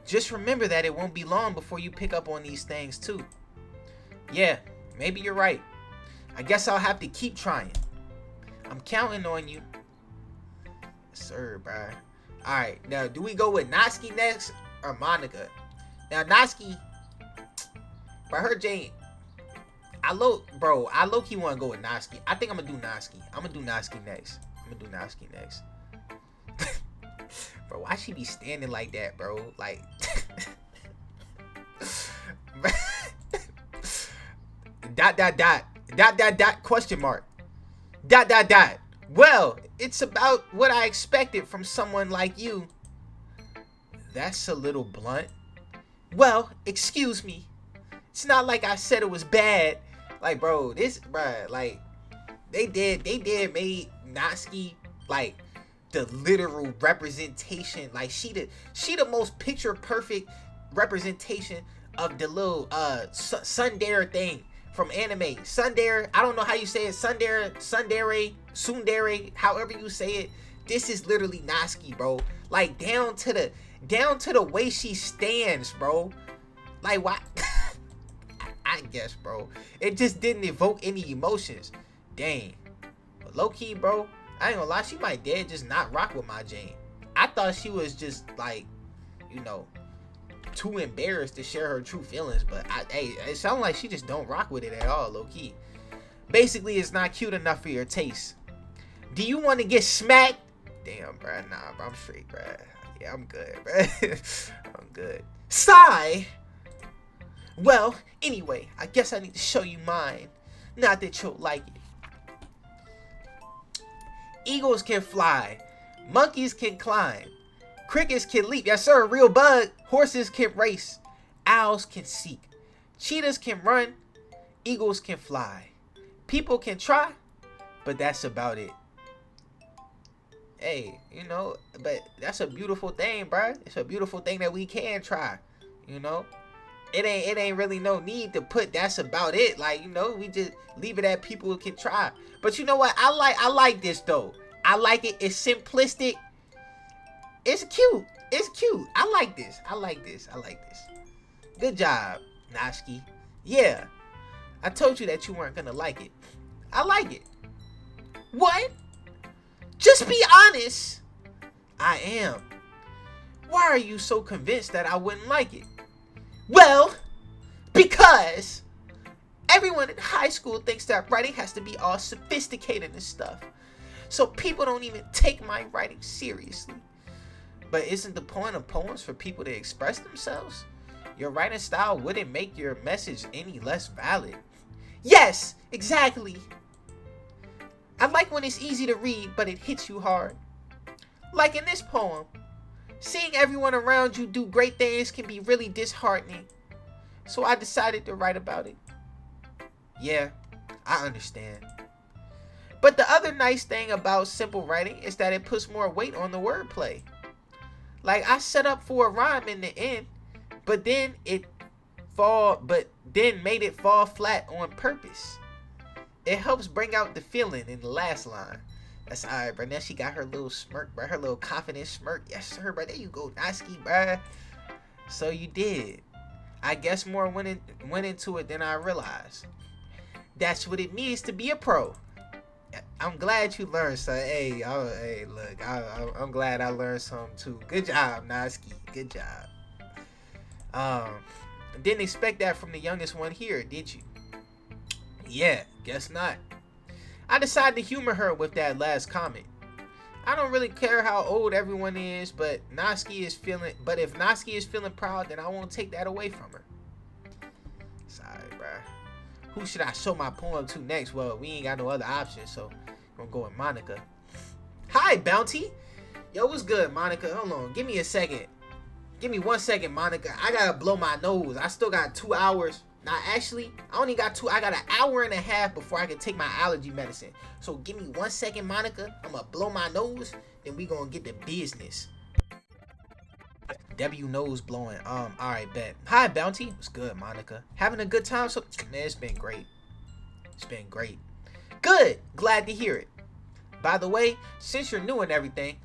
Just remember that it won't be long before you pick up on these things too. Yeah, maybe you're right. I guess I'll have to keep trying. I'm counting on you. Yes, sir, bruh. Alright, now do we go with Natsuki next or Monica? Now Natsuki, bro, her Jane, I low-key want to go with Natsuki. I think I'm gonna do Natsuki. I'm gonna do Natsuki next. Bro, why she be standing like that, bro? Like, question mark. Well, it's about what I expected from someone like you. That's a little blunt. Well, excuse me. It's not like I said it was bad. Like, bro, like, they made Natsuki, like, the literal representation. Like, she the most picture perfect representation of the little tsundere thing from anime. Tsundere, I don't know how you say it. Tsundere, however you say it. This is literally Natsuki, bro. Like, down to the way she stands, bro. Like, why? I guess, bro. It just didn't evoke any emotions. Dang. But low key, bro, I ain't gonna lie, she might dead just not rock with my Jane. I thought she was just like, you know, too embarrassed to share her true feelings, but it sounds like she just don't rock with it at all, low key. Basically, it's not cute enough for your taste. Do you want to get smacked? Damn, bro, nah, bro, I'm straight, bro. Yeah, I'm good, bro. I'm good. Sigh. Well, anyway, I guess I need to show you mine. Not that you'll like it. Eagles can fly. Monkeys can climb. Crickets can leap. Yes, sir, real bug. Horses can race. Owls can seek. Cheetahs can run. Eagles can fly. People can try, but that's about it. Hey, you know, but that's a beautiful thing, bruh. It's a beautiful thing that we can try, you know. It ain't really no need to put that's about it. Like, you know, we just leave it at people who can try. But you know what? I like this though. I like it. It's simplistic. It's cute. It's cute. I like this. I like this. I like this. Good job, Noski. Yeah. I told you that you weren't gonna like it. I like it. What? Just be honest. I am. Why are you so convinced that I wouldn't like it? Well, because everyone in high school thinks that writing has to be all sophisticated and stuff. So people don't even take my writing seriously. But isn't the point of poems for people to express themselves? Your writing style wouldn't make your message any less valid. Yes, exactly. I like when it's easy to read, but it hits you hard. Like in this poem, seeing everyone around you do great things can be really disheartening. So I decided to write about it. Yeah, I understand. But the other nice thing about simple writing is that it puts more weight on the wordplay. Like I set up for a rhyme in the end, but then made it fall flat on purpose. It helps bring out the feeling in the last line. That's alright, bro. Now she got her little smirk, bro. Her little confident smirk. Yes, sir, bro. There you go, Noski, bro. So you did. I guess more went into it than I realized. That's what it means to be a pro. I'm glad you learned, son. Hey, look, I'm glad I learned something too. Good job, Noski. Good job. Didn't expect that from the youngest one here, did you? Yeah, guess not. I decided to humor her with that last comment. I don't really care how old everyone is, but if Noski is feeling proud, then I won't take that away from her. Sorry, bruh. Who should I show my poem to next? Well, we ain't got no other options, so I'm gonna go with Monica. Hi, Bowntyy. Yo, what's good, Monica? Hold on, give me a second. Give me 1 second, Monica. I gotta blow my nose. I still got 2 hours. Now, actually, I only got I got an hour and a half before I can take my allergy medicine. So give me 1 second, Monica. I'm gonna blow my nose, then we gonna get to business. W nose blowing. Alright, bet. Hi, Bowntyy. What's good, Monica? Having a good time? So, man, it's been great. It's been great. Good. Glad to hear it. By the way, since you're new and everything,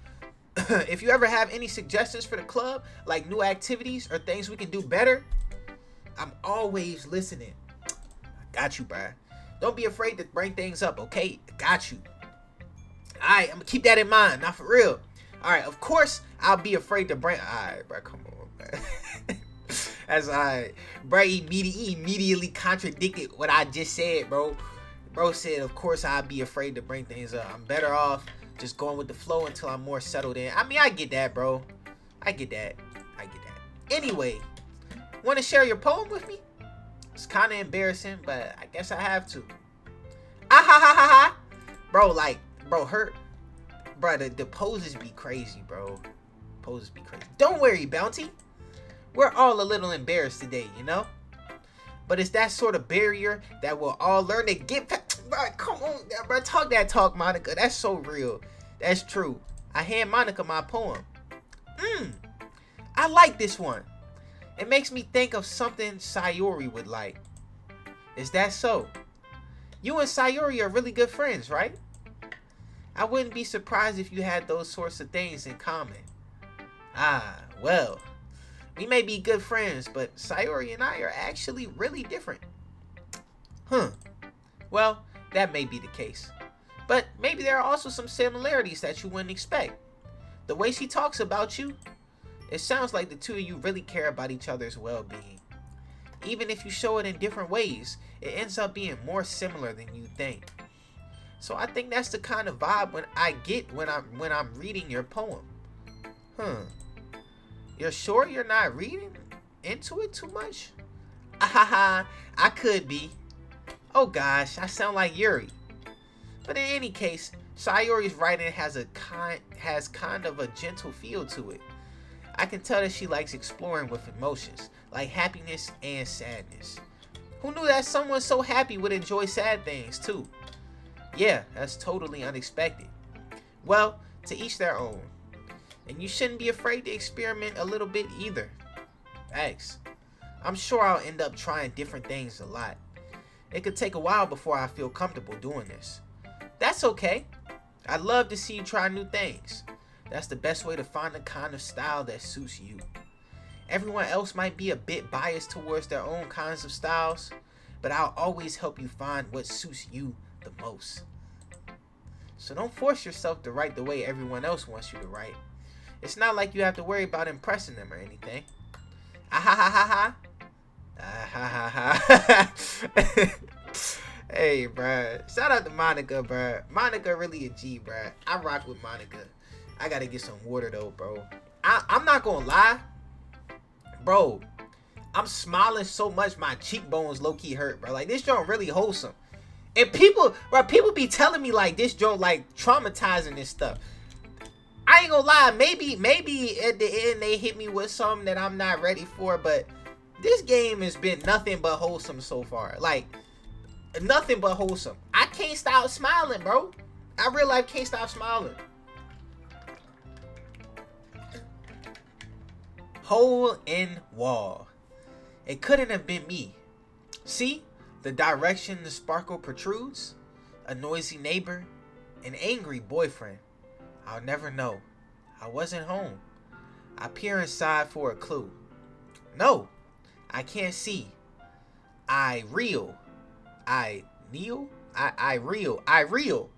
if you ever have any suggestions for the club, like new activities or things we can do better, I'm always listening. I got you, bruh. Don't be afraid to bring things up, okay? I got you. Alright, I'm gonna keep that in mind. Not for real. Alright, of course, I'll be afraid to bring... Alright, bruh, come on, bruh. That's alright. Bruh, immediately contradicted what I just said, bro. Bro said, of course, I'll be afraid to bring things up. I'm better off just going with the flow until I'm more settled in. I mean, I get that, bro. I get that. Anyway, want to share your poem with me? It's kind of embarrassing, but I guess I have to. Ah ha ha ha ha. Bro, the poses be crazy, bro. Poses be crazy. Don't worry, Bowntyy. We're all a little embarrassed today, you know? But it's that sort of barrier that we'll all learn to get past. Bro, come on, bro. Talk that talk, Monica. That's so real. That's true. I hand Monica my poem. I like this one. It makes me think of something Sayori would like. Is that so? You and Sayori are really good friends, right? I wouldn't be surprised if you had those sorts of things in common. Ah, well. We may be good friends, but Sayori and I are actually really different. Well, that may be the case. But maybe there are also some similarities that you wouldn't expect. The way she talks about you, it sounds like the two of you really care about each other's well-being. Even if you show it in different ways, it ends up being more similar than you think. So I think that's the kind of vibe I get when I'm reading your poem. You're sure you're not reading into it too much? I could be. Oh gosh, I sound like Yuri. But in any case, Sayori's writing has kind of a gentle feel to it. I can tell that she likes exploring with emotions, like happiness and sadness. Who knew that someone so happy would enjoy sad things too? Yeah, that's totally unexpected. Well, to each their own. And you shouldn't be afraid to experiment a little bit either. Thanks. I'm sure I'll end up trying different things a lot. It could take a while before I feel comfortable doing this. That's okay. I'd love to see you try new things. That's the best way to find the kind of style that suits you. Everyone else might be a bit biased towards their own kinds of styles, but I'll always help you find what suits you the most. So don't force yourself to write the way everyone else wants you to write. It's not like you have to worry about impressing them or anything. Ah ha ha ha ha. Ah ha ha ha. Hey, bruh. Shout out to Monica, bruh. Monica really a G, bruh. I rock with Monica. I gotta get some water, though, bro. I'm not gonna lie. Bro, I'm smiling so much my cheekbones low-key hurt, bro. Like, this joint really wholesome. And people be telling me, like, this joint, like, traumatizing and stuff. I ain't gonna lie. Maybe at the end they hit me with something that I'm not ready for, but this game has been nothing but wholesome so far. Like, nothing but wholesome. I can't stop smiling, bro. I real life can't stop smiling. Hole in wall. It couldn't have been me. See? The direction the sparkle protrudes? A noisy neighbor? An angry boyfriend? I'll never know. I wasn't home. I peer inside for a clue. No, I can't see. I reel. I kneel. I reel.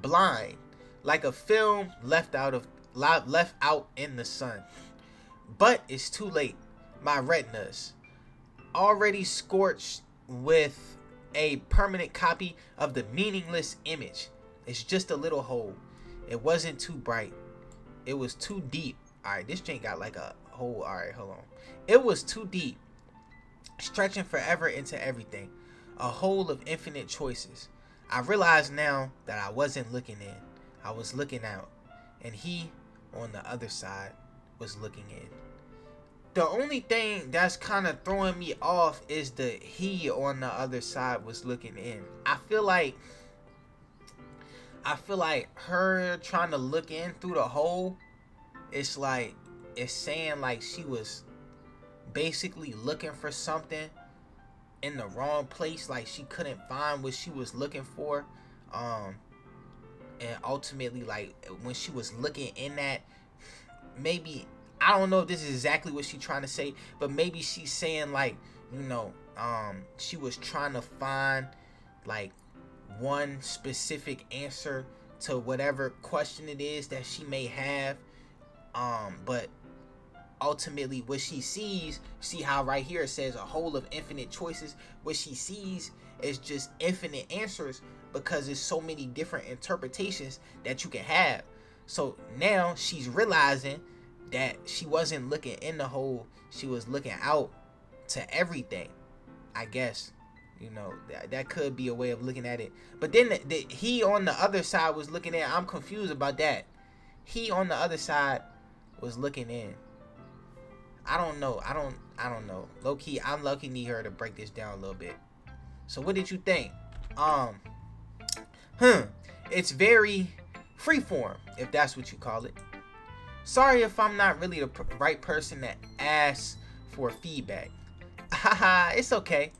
Blind. Like a film left out in the sun. But it's too late. My retinas, already scorched with a permanent copy of the meaningless image. It's just a little hole. It wasn't too bright. It was too deep. Alright, this thing got like a hole. Alright, hold on. It was too deep. Stretching forever into everything. A hole of infinite choices. I realize now that I wasn't looking in. I was looking out. And he, on the other side, was looking in. The only thing that's kind of throwing me off is the he on the other side was looking in. I feel like her trying to look in through the hole, it's saying like she was basically looking for something in the wrong place, like she couldn't find what she was looking for, and ultimately, like, when she was looking in that, maybe, I don't know if this is exactly what she's trying to say, but maybe she's saying, like, you know, she was trying to find like one specific answer to whatever question it is that she may have, but ultimately what she sees, see how right here it says a hole of infinite choices, what she sees is just infinite answers because there's so many different interpretations that you can have. So now she's realizing that she wasn't looking in the hole, she was looking out to everything. I guess, you know, that could be a way of looking at it. But then the he on the other side was looking in. I'm confused about that. He on the other side was looking in. I don't know. I don't know. Low key, I'm lucky need her to break this down a little bit. So what did you think? It's very freeform, if that's what you call it. Sorry if I'm not really the right person to ask for feedback. Haha, it's okay.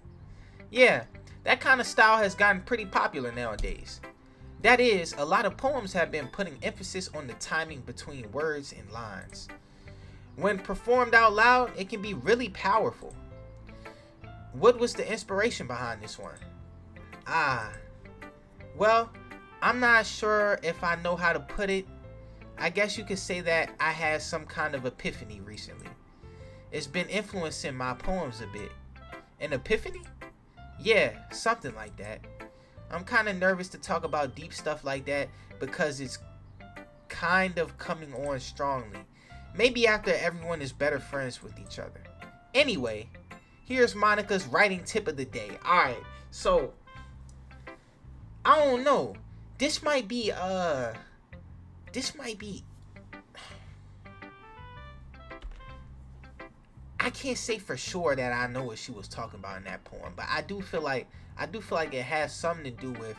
Yeah, that kind of style has gotten pretty popular nowadays. That is, a lot of poems have been putting emphasis on the timing between words and lines. When performed out loud, it can be really powerful. What was the inspiration behind this one? Well, I'm not sure if I know how to put it. I guess you could say that I had some kind of epiphany recently. It's been influencing my poems a bit. An epiphany? Yeah, something like that. I'm kind of nervous to talk about deep stuff like that because it's kind of coming on strongly. Maybe after everyone is better friends with each other. Anyway, here's Monica's writing tip of the day. Alright, so I don't know. this might be I can't say for sure that I know what she was talking about in that poem, but I do feel like it has something to do with,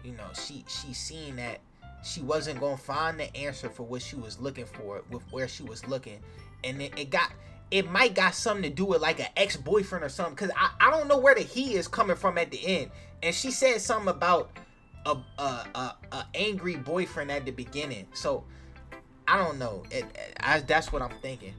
you know, she seen that she wasn't gonna find the answer for what she was looking for with where she was looking, and it might got something to do with like an ex-boyfriend or something, because I don't know where the he is coming from at the end, and she said something about a angry boyfriend at the beginning, so I don't know. That's what I'm thinking.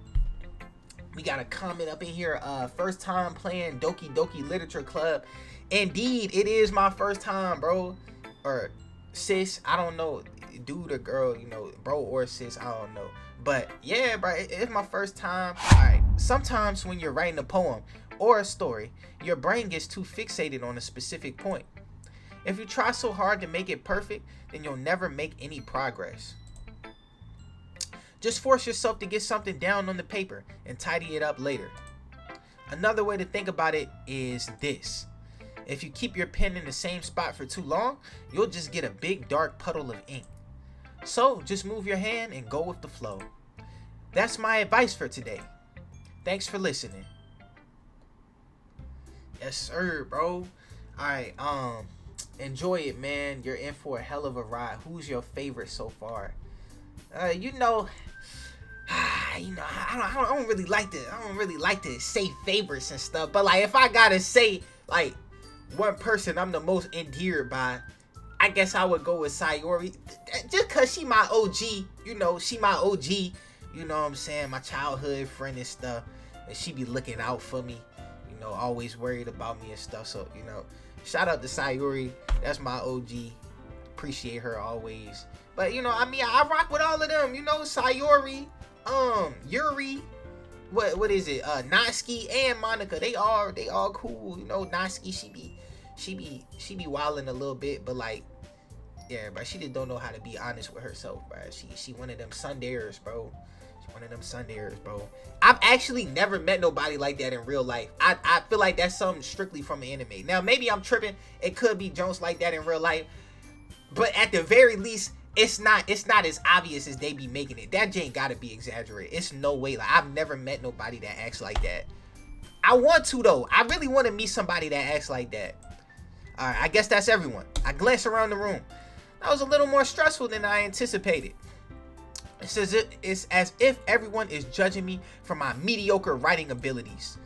We got a comment up in here. First time playing Doki Doki Literature Club. Indeed, it is my first time, bro. Or sis, I don't know. Dude or girl, you know, bro or sis, I don't know. But yeah, bro, it's my first time. Alright, sometimes when you're writing a poem or a story, your brain gets too fixated on a specific point. If you try so hard to make it perfect, then you'll never make any progress. Just force yourself to get something down on the paper and tidy it up later. Another way to think about it is this. If you keep your pen in the same spot for too long, you'll just get a big dark puddle of ink. So just move your hand and go with the flow. That's my advice for today. Thanks for listening. Yes, sir, bro. Alright, enjoy it, man. You're in for a hell of a ride. Who's your favorite so far? You know, I don't really like to say favorites and stuff, but like if I gotta say like one person I'm the most endeared by, I guess I would go with Sayori, just cause she my OG, you know, she my OG, you know what I'm saying, my childhood friend and stuff, and she be looking out for me, you know, always worried about me and stuff, so, you know, shout out to Sayori, that's my OG, appreciate her always. But, you know, I mean, I rock with all of them, you know, Sayori, Yuri, what is it, Natsuki and Monica, they all cool, you know. Natsuki, she be wilding a little bit, but like, yeah, bro, she just don't know how to be honest with herself, bro. She one of them tsunderes, bro. She one of them tsunderes, bro. I've actually never met nobody like that in real life. I feel like that's something strictly from the anime. Now, maybe I'm tripping. It could be Jones like that in real life, but at the very least, it's not as obvious as they be making it. That Jane gotta be exaggerated. It's no way. Like, I've never met nobody that acts like that. I want to, though. I really want to meet somebody that acts like that. Alright, I guess that's everyone. I glance around the room. That was a little more stressful than I anticipated. It's as if everyone is judging me for my mediocre writing abilities.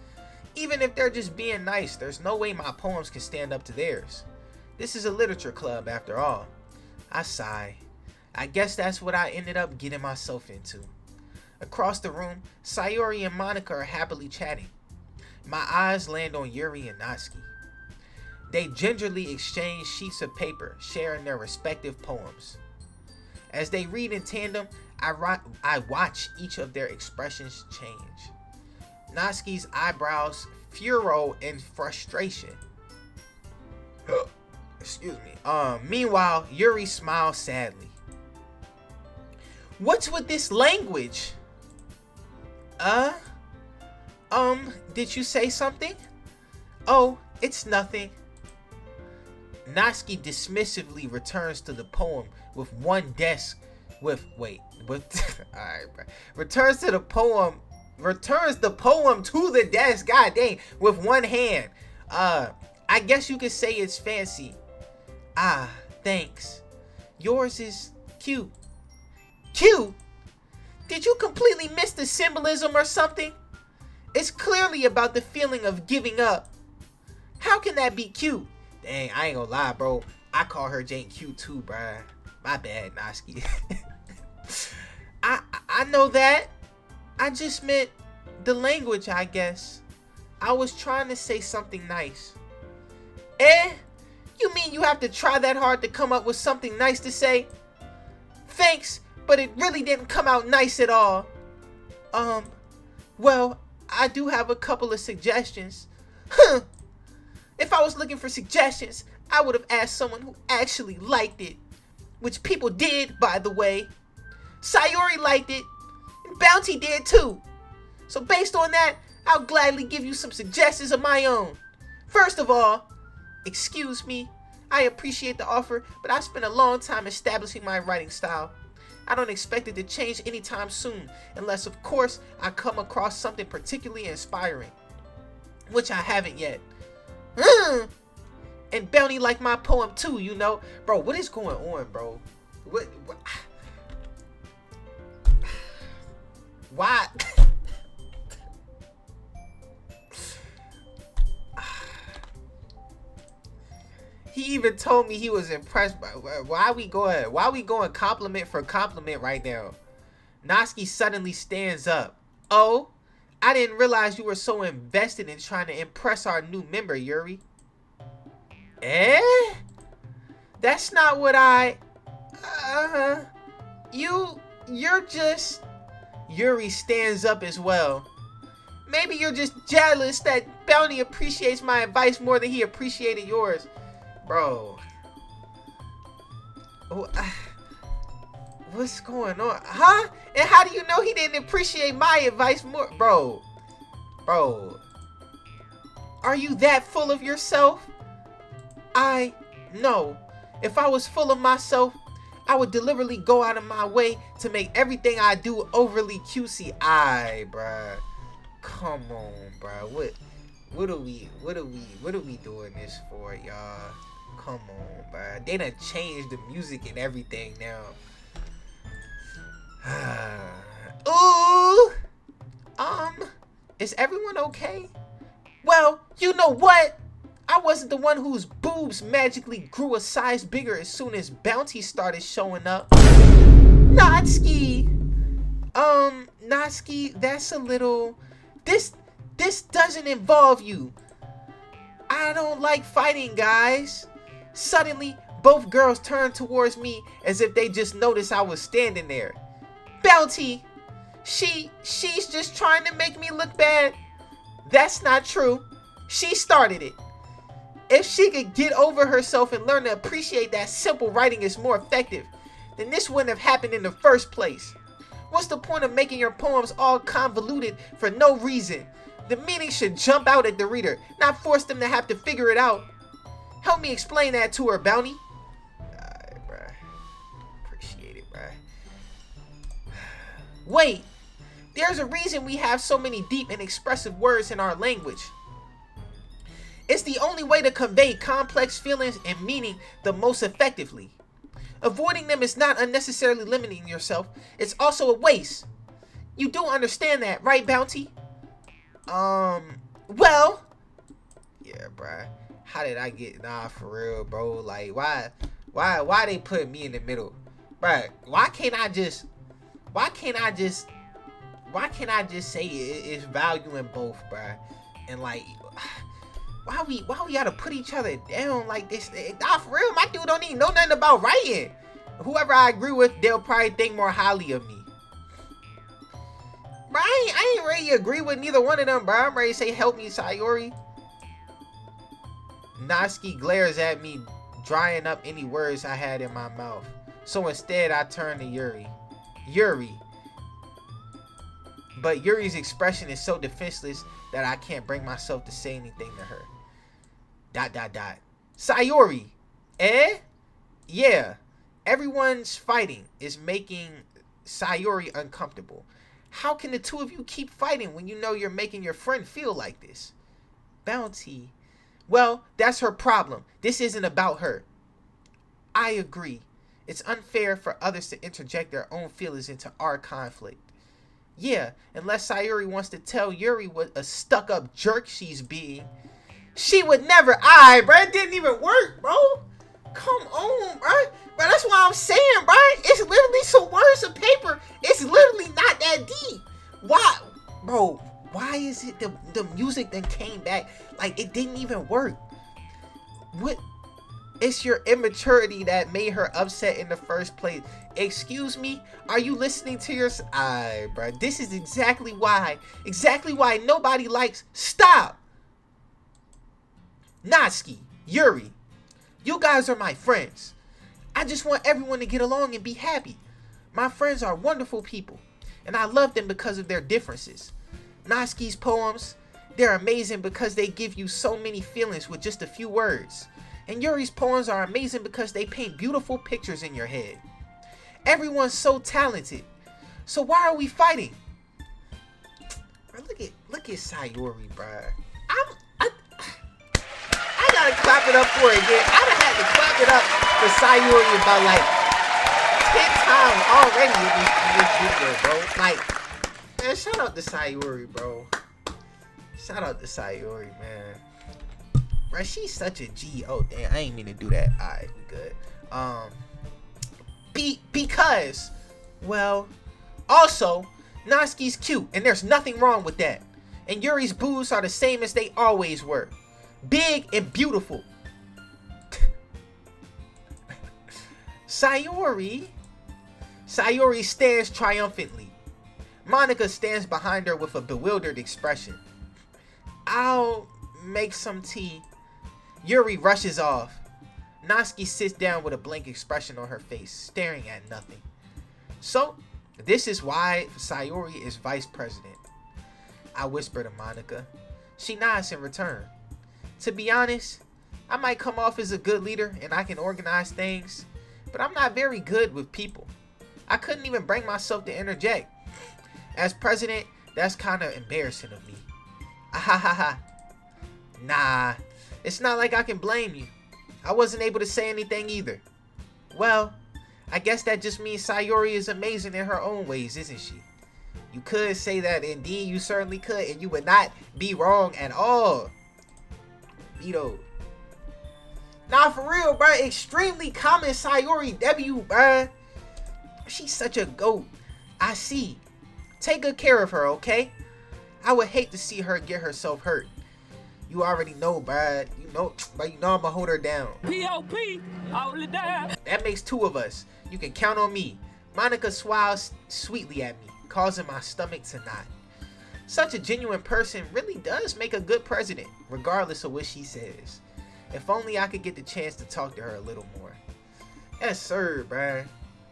Even if they're just being nice, there's no way my poems can stand up to theirs. This is a literature club, after all. I sigh. I guess that's what I ended up getting myself into. Across the room, Sayori and Monica are happily chatting. My eyes land on Yuri and Natsuki. They gingerly exchange sheets of paper, sharing their respective poems. As they read in tandem, I watch each of their expressions change. Natsuki's eyebrows furrow in frustration. Excuse me. Meanwhile, Yuri smiles sadly. What's with this language? Did you say something? Oh, it's nothing. Natsuki dismissively returns to the poem with one desk returns the poem to the desk, god dang, with one hand. I guess you could say it's fancy. Ah, thanks. Yours is cute. Cute? Did you completely miss the symbolism or something? It's clearly about the feeling of giving up. How can that be cute? Dang, I ain't gonna lie, bro. I call her Jane cute too, bruh. My bad, Natsuki. I know that. I just meant the language, I guess. I was trying to say something nice. Eh? You mean you have to try that hard to come up with something nice to say? Thanks, but it really didn't come out nice at all. Well, I do have a couple of suggestions. Huh. If I was looking for suggestions, I would have asked someone who actually liked it. Which people did, by the way. Sayori liked it, and Bowntyy did too. So based on that, I'll gladly give you some suggestions of my own. First of all, excuse me, I appreciate the offer, but I spent a long time establishing my writing style. I don't expect it to change anytime soon, unless of course I come across something particularly inspiring, which I haven't yet. And Bowntyy like my poem too, you know. Bro, what is going on, bro? What? Why? He even told me he was impressed by. Why we going compliment for compliment right now? Natsuki suddenly stands up. Oh, I didn't realize you were so invested in trying to impress our new member, Yuri. Eh? That's not what I... You're just... Yuri stands up as well. Maybe you're just jealous that Bowntyy appreciates my advice more than he appreciated yours. Bro. Oh, what's going on? Huh? And how do you know he didn't appreciate my advice more? Bro. Are you that full of yourself? No. If I was full of myself, I would deliberately go out of my way to make everything I do overly cutesy. Bruh. Come on, bruh. What are we doing this for, y'all? Come on, bruh. They done changed the music and everything now. Ooh. Is everyone okay? Well, you know what? I wasn't the one whose boobs magically grew a size bigger as soon as Bowntyy started showing up. Natsuki! Natsuki, that's a little... This doesn't involve you. I don't like fighting, guys. Suddenly, both girls turned towards me as if they just noticed I was standing there. Bowntyy, she's just trying to make me look bad. That's not true. She started it. If she could get over herself and learn to appreciate that simple writing is more effective, then this wouldn't have happened in the first place. What's the point of making your poems all convoluted for no reason? The meaning should jump out at the reader, not force them to have to figure it out. Help me explain that to her, Bowntyy. Alright, bruh. Appreciate it, bruh. Wait, there's a reason we have so many deep and expressive words in our language. It's the only way to convey complex feelings and meaning the most effectively. Avoiding them is not unnecessarily limiting yourself. It's also a waste. You do understand that, right, Bowntyy? Well... Yeah, bruh. How did I get... Nah, for real, bro. Like, why they put me in the middle? Bruh, why can't I just say it's value in both, bruh? And, like... Why we gotta put each other down like this? Nah, for real, my dude don't even know nothing about writing. Whoever I agree with, they'll probably think more highly of me. Bro, I ain't ready to agree with neither one of them, bro. I'm ready to say, help me, Sayori. Natsuki glares at me, drying up any words I had in my mouth. So instead, I turn to Yuri. But Yuri's expression is so defenseless that I can't bring myself to say anything to her. ... Sayori! Eh? Yeah. Everyone's fighting is making Sayori uncomfortable. How can the two of you keep fighting when you know you're making your friend feel like this? Bowntyy. Well, that's her problem. This isn't about her. I agree. It's unfair for others to interject their own feelings into our conflict. Yeah, unless Sayori wants to tell Yuri what a stuck-up jerk she's being. She would never. Bro, it didn't even work, bro. Come on, bro. Bro, that's what I'm saying, bro. It's literally some words of paper. It's literally not that deep. Why, bro? Why is it the music then came back like it didn't even work? What? It's your immaturity that made her upset in the first place. Excuse me? Are you listening to your... bro. This is exactly why nobody likes... Stop! Natsuki, Yuri, you guys are my friends. I just want everyone to get along and be happy. My friends are wonderful people, and I love them because of their differences. Natsuki's poems, they're amazing because they give you so many feelings with just a few words. And Yuri's poems are amazing because they paint beautiful pictures in your head. Everyone's so talented. So why are we fighting? Bro, look at Sayori, bruh. I gotta clap it up for it again. I done had to clap it up for Sayori about like 10 times already in this video, bro. Like, man, shout out to Sayori, bro. Shout out to Sayori, man. Bro, she's such a G. Oh, damn, I ain't mean to do that. Alright, we good. Because, well, also, Natsuki's cute, and there's nothing wrong with that. And Yuri's boobs are the same as they always were. Big and beautiful. Sayori stands triumphantly. Monica stands behind her with a bewildered expression. I'll make some tea. Yuri rushes off. Natsuki sits down with a blank expression on her face, staring at nothing. So, this is why Sayori is vice president. I whisper to Monica. She nods in return. To be honest, I might come off as a good leader and I can organize things, but I'm not very good with people. I couldn't even bring myself to interject. As president, that's kind of embarrassing of me. Ahahaha. Nah, it's not like I can blame you. I wasn't able to say anything either. Well, I guess that just means Sayori is amazing in her own ways, isn't she? You could say that, indeed you certainly could, and you would not be wrong at all. Vito. Nah, for real, bro. Extremely common Sayori W, bro. She's such a goat. I see. Take good care of her, okay? I would hate to see her get herself hurt. You already know, bro. You know I'ma hold her down. P.O.P. Hold it down. That makes two of us. You can count on me. Monica smiles sweetly at me, causing my stomach to knot. Such a genuine person really does make a good president, regardless of what she says. If only I could get the chance to talk to her a little more. Yes, sir, bruh.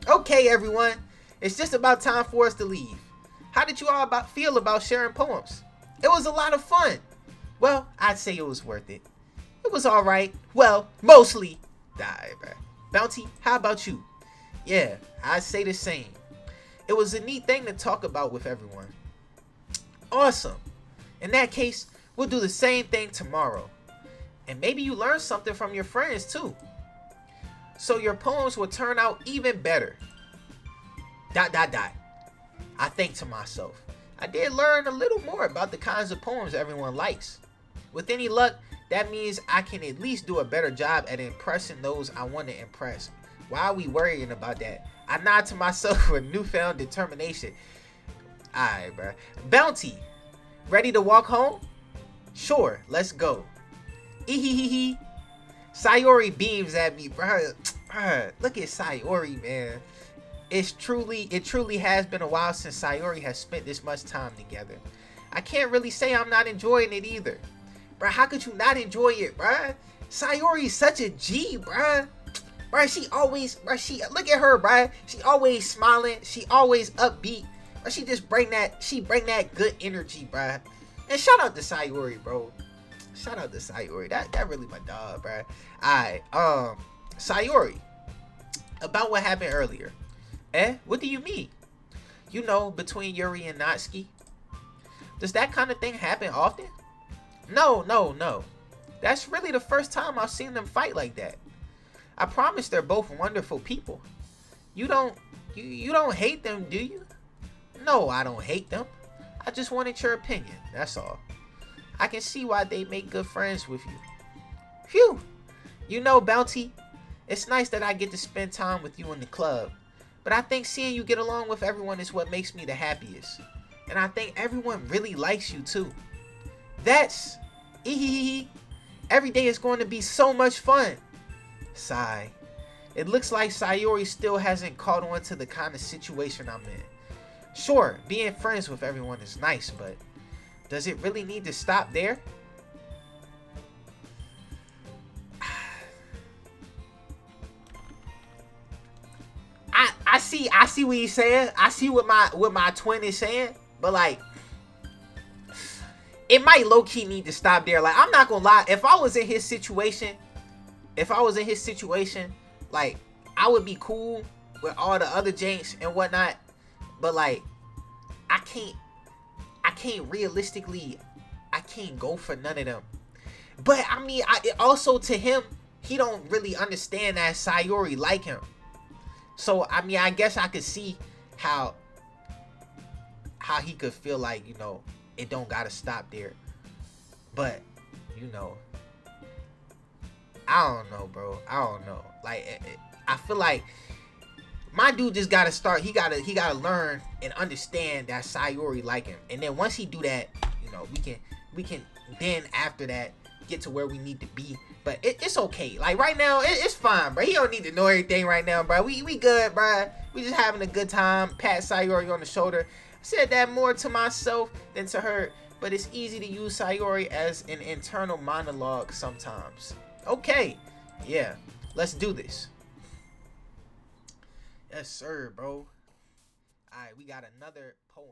Okay, everyone. It's just about time for us to leave. How did you all feel about sharing poems? It was a lot of fun. Well, I'd say it was worth it. It was alright. Well, mostly. Die, bruh. Bowntyy, how about you? Yeah, I'd say the same. It was a neat thing to talk about with everyone. Awesome. In that case, we'll do the same thing tomorrow. And maybe you learn something from your friends too. So your poems will turn out even better. ... I think to myself, I did learn a little more about the kinds of poems everyone likes. With any luck, that means I can at least do a better job at impressing those I want to impress. Why are we worrying about that? I nod to myself with newfound determination. Alright, bro. Bowntyy, ready to walk home? Sure, let's go. Ehehehe. Sayori beams at me, bro. Look at Sayori, man. It truly has been a while since Sayori has spent this much time together. I can't really say I'm not enjoying it either. Bro, how could you not enjoy it, bro? Sayori's such a G, bro. Bro, look at her, bro. She always smiling. She always upbeat. Bro, she bring that good energy, bro. And shout out to Sayori, bro. Shout out to Sayori. That really my dog, bro. Alright, Sayori. About what happened earlier. What do you mean? You know, between Yuri and Natsuki. Does that kind of thing happen often? No. That's really the first time I've seen them fight like that. I promise they're both wonderful people. You don't hate them, do you? No, I don't hate them. I just wanted your opinion, that's all. I can see why they make good friends with you. Phew! You know, Bowntyy, it's nice that I get to spend time with you in the club. But I think seeing you get along with everyone is what makes me the happiest. And I think everyone really likes you too. That's... Every day is going to be so much fun. Sigh. It looks like Sayori still hasn't caught on to the kind of situation I'm in. Sure, being friends with everyone is nice, but does it really need to stop there? I see what he's saying. I see what my twin is saying, but like, it might low-key need to stop there. Like, I'm not gonna lie, if I was in his situation, if I was in his situation, like, I would be cool with all the other janks and whatnot, but like, I can't realistically, I can't go for none of them. But I mean, also to him, he don't really understand that Sayori like him. So I mean, I guess I could see how he could feel like, you know, it don't gotta stop there. But, you know, I don't know, bro. I don't know. Like, I feel like my dude just gotta start. He gotta learn and understand that Sayori like him. And then once he do that, you know, we can then after that get to where we need to be. But it's okay. Like right now, it's fine, bro. He don't need to know everything right now, bro. We good, bro. We just having a good time. Pat Sayori on the shoulder. I said that more to myself than to her. But it's easy to use Sayori as an internal monologue sometimes. Okay. Yeah. Let's do this. Yes, sir, bro. Alright, we got another poem.